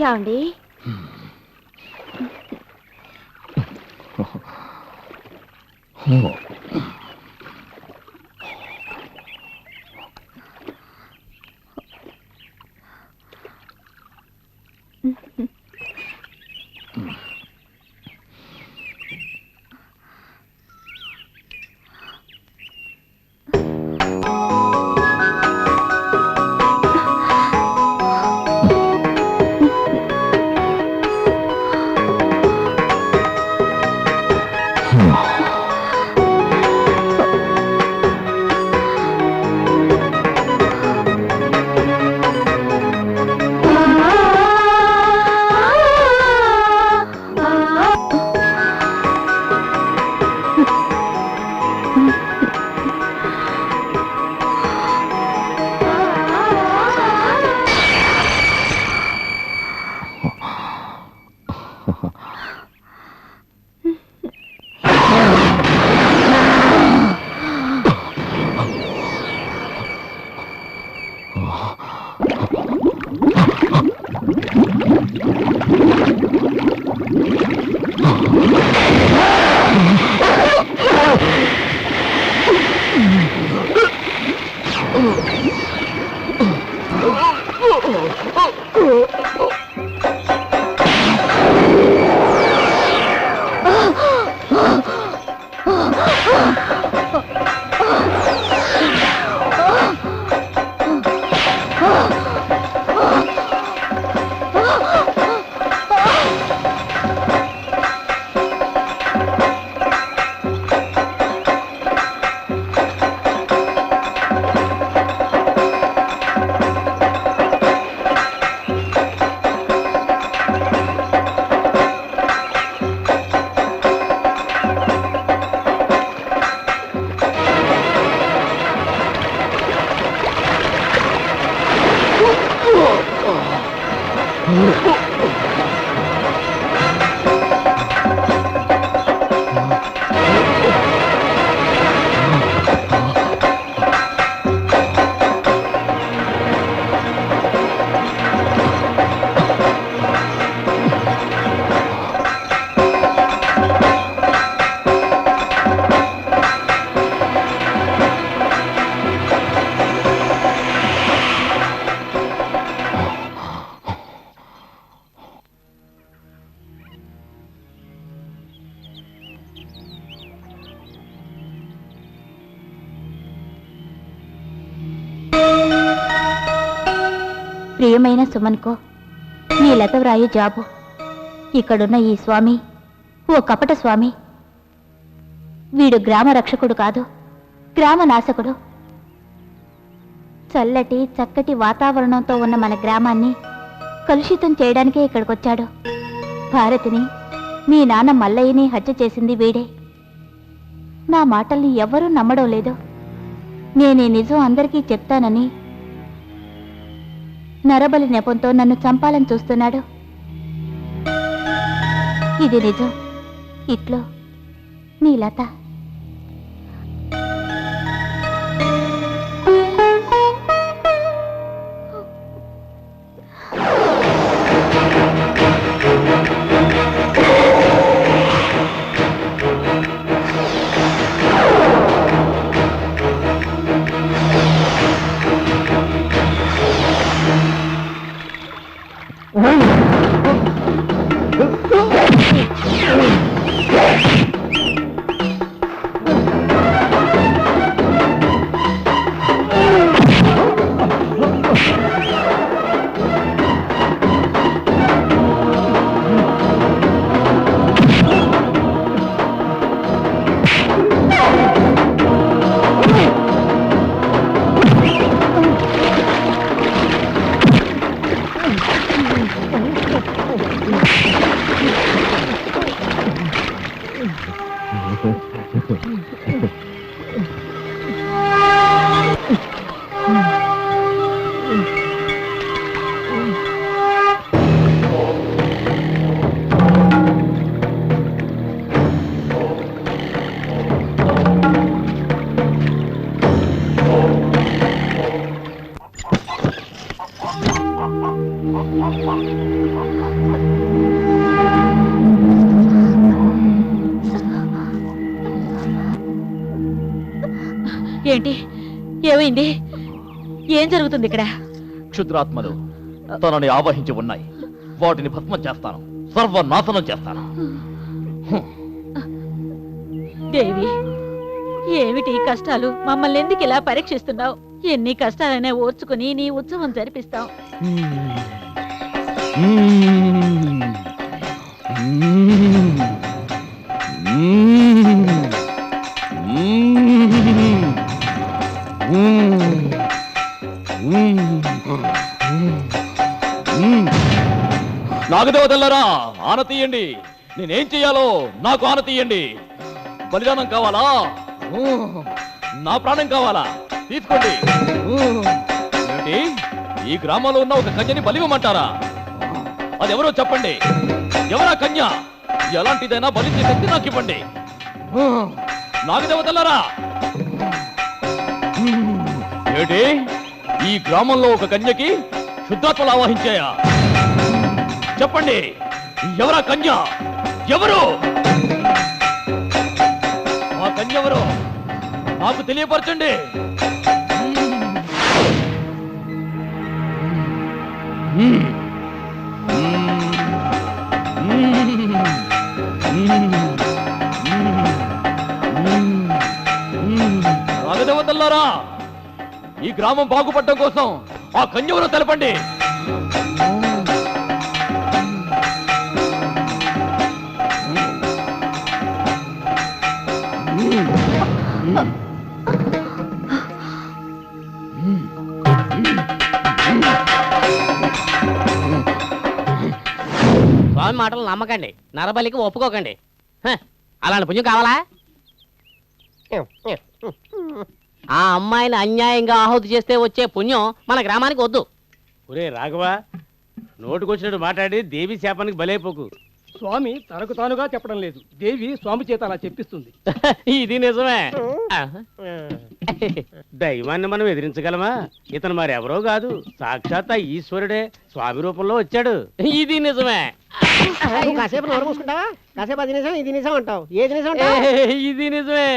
Speaker 1: ఏమండి? ప్రియమైన సుమన్కో, నీ లతవ్రాయి జాబు. ఇక్కడున్న ఈ స్వామి ఓ కపట స్వామి. వీడు గ్రామ రక్షకుడు కాదు, గ్రామ నాశకుడు. చల్లటి చక్కటి వాతావరణంతో ఉన్న మన గ్రామాన్ని కలుషితం చేయడానికే ఇక్కడికొచ్చాడు. భారతిని మీ నాన్న మల్లయ్యని హత్య చేసింది వీడే. నా మాటల్ని ఎవ్వరూ నమ్మడం లేదు. నేనే నిజం అందరికీ చెప్తానని నరబలి నెపంతో నన్ను చంపాలని చూస్తున్నాడు. ఇది నిజం. ఇట్లో నీ లత.
Speaker 6: ఏంటి? ఏమైంది? ఏం జరుగుతుంది ఇక్కడ?
Speaker 3: క్షుద్రాత్మలు తనని ఆవహించి ఉన్నాయి. వాటిని భస్మం చేస్తాను, సర్వనాశనం చేస్తాను.
Speaker 6: దేవి, ఏమిటి కష్టాలు? మమ్మల్ని ఎందుకు ఇలా పరీక్షిస్తున్నావు? ఎన్ని కష్టాలైనా ఓర్చుకుని నీ ఉత్సవం జరిపిస్తాం.
Speaker 3: నాగదేవతల్లారా, ఆన తీయండి. నేనేం చెయ్యాలో నాకు ఆన తీయండి. బలిదానం కావాలా? నా ప్రాణం కావాలా? తీసుకోండి. ఏమిటి, ఈ గ్రామంలో ఉన్న ఒక కన్యని బలివ్వమంటారా? అదెవరో చెప్పండి. ఎవరా కన్య? ఎలాంటిదైనా బలించే శక్తి నాకు ఇవ్వండి. నాగదేవతల్లారా, ఏమిటి, ఈ గ్రామంలో ఒక కన్యకి శుద్ధాత్మలు ఆవాహించాయా? చెప్పండి, ఎవరా కన్య? ఎవరు ఆ కన్య? ఎవరు నాకు తెలియపరచండి. నాగదేవతల్లారా, ఈ గ్రామం బాగుపడటం కోసం ఆ కన్య ఎవరో తెలపండి.
Speaker 7: స్వామి మాటలు నమ్మకండి, నరబలికి ఒప్పుకోకండి. అలాంటి పుణ్యం కావాలా? ఆ అమ్మాయిని అన్యాయంగా ఆహుతి చేస్తే వచ్చే పుణ్యం మన గ్రామానికి వద్దు.
Speaker 5: ఒరే రాఘవ, నోటుకొచ్చినట్టు మాట్లాడి దేవి శాపానికి బలైపోకు.
Speaker 9: స్వామి తనకు తానుగా చెప్పడం లేదు, దేవి స్వామి చేత అలా చెప్పిస్తుంది.
Speaker 5: ఇది నిజమే. దైవాన్ని మనం ఎదిరించగలమా? ఇతను మరెవరో కాదు, సాక్షాత్ ఆ ఈశ్వరుడే స్వామి రూపంలో వచ్చాడు. ఇది నిజమే.
Speaker 7: కాసేపు నోరు మూసుకుంటావా? కాసేపు అది నిజం ఇది నిజం అంటావు. ఏది నిజం?
Speaker 5: ఇది నిజమే.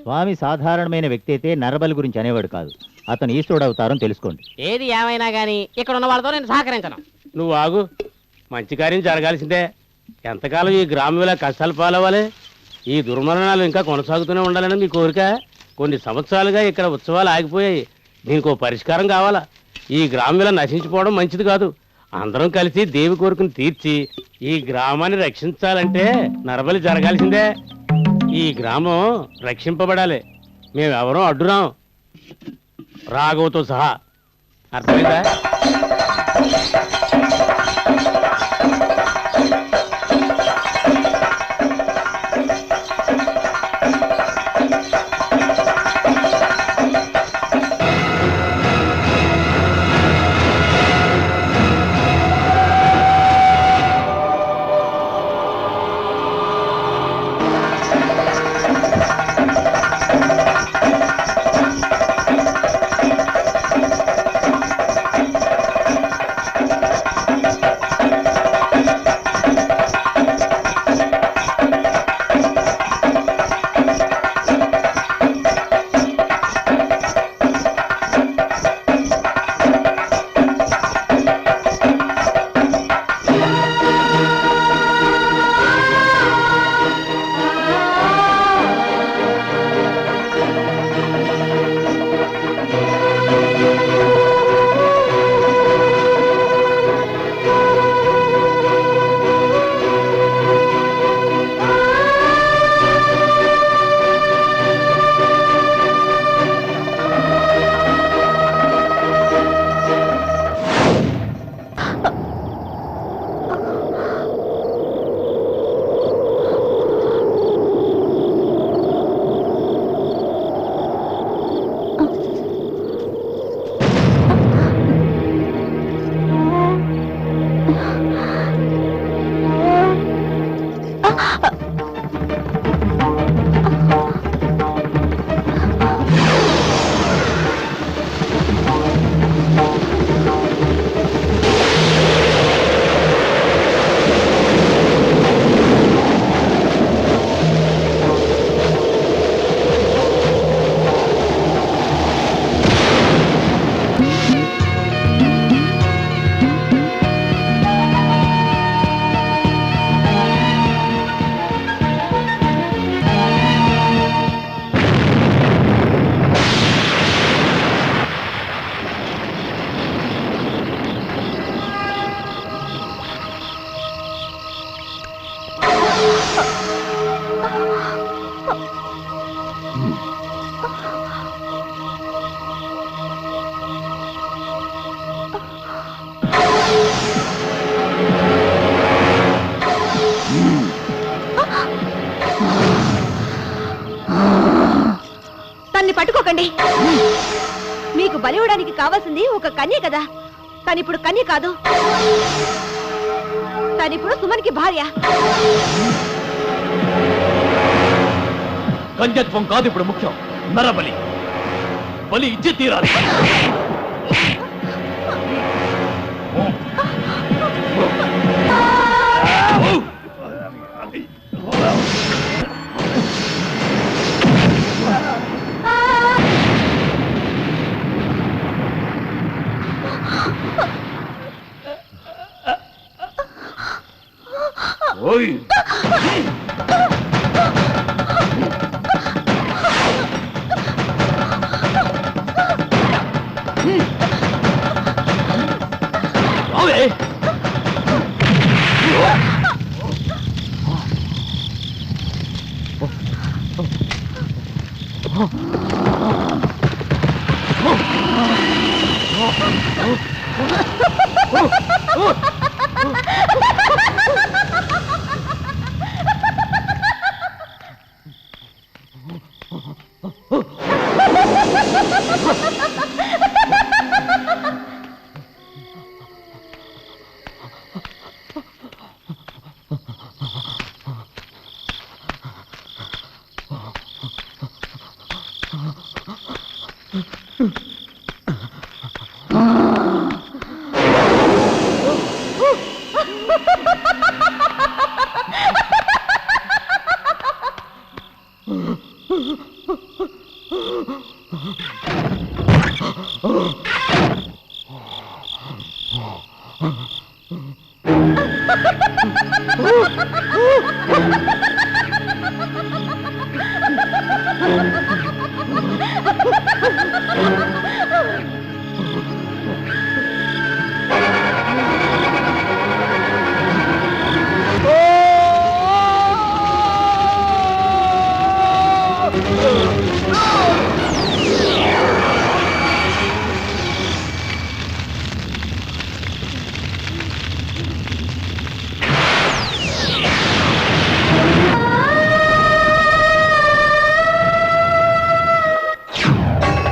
Speaker 4: స్వామి సాధారణమైన వ్యక్తి అయితే నరబలి గురించి అనేవాడు కాదు. అతను ఈశ్వరుడు అవతారం తెలుసుకోండి.
Speaker 7: ఏది ఏమైనా గానీ ఇక్కడ ఉన్న వాళ్ళతో నేను సహకరించను.
Speaker 5: నువ్వు ఆగు, మంచి కార్యం జరగాల్సిందే. ఎంతకాలం ఈ గ్రామం ఇలా కష్టాలు పాలవ్వాలి? ఈ దుర్మరణాలు ఇంకా కొనసాగుతూనే ఉండాలని మీ కోరిక. కొన్ని సంవత్సరాలుగా ఇక్కడ ఉత్సవాలు ఆగిపోయాయి. దీనికి పరిష్కారం కావాలా? ఈ గ్రామం ఇలా నశించిపోవడం మంచిది కాదు. అందరం కలిసి దేవి కోరికను తీర్చి ఈ గ్రామాన్ని రక్షించాలంటే నరబలి జరగాల్సిందే. ఈ గ్రామం రక్షింపబడాలి. మేమెవరూ అడ్డురాం, రాఘవతో సహా. అర్థమైందా?
Speaker 1: తన్ని పట్టుకోకండి. మీకు బలి ఇవ్వడానికి కావాల్సింది ఒక కన్య కదా. తనిప్పుడు కన్య కాదు, తనిప్పుడు సుమన్కి భార్య.
Speaker 3: కన్యత్వం కాదు ఇప్పుడు ముఖ్యం, నరబలి. బలి ఇచ్చి తీరాలి. ఓయ్ రావే. Oh.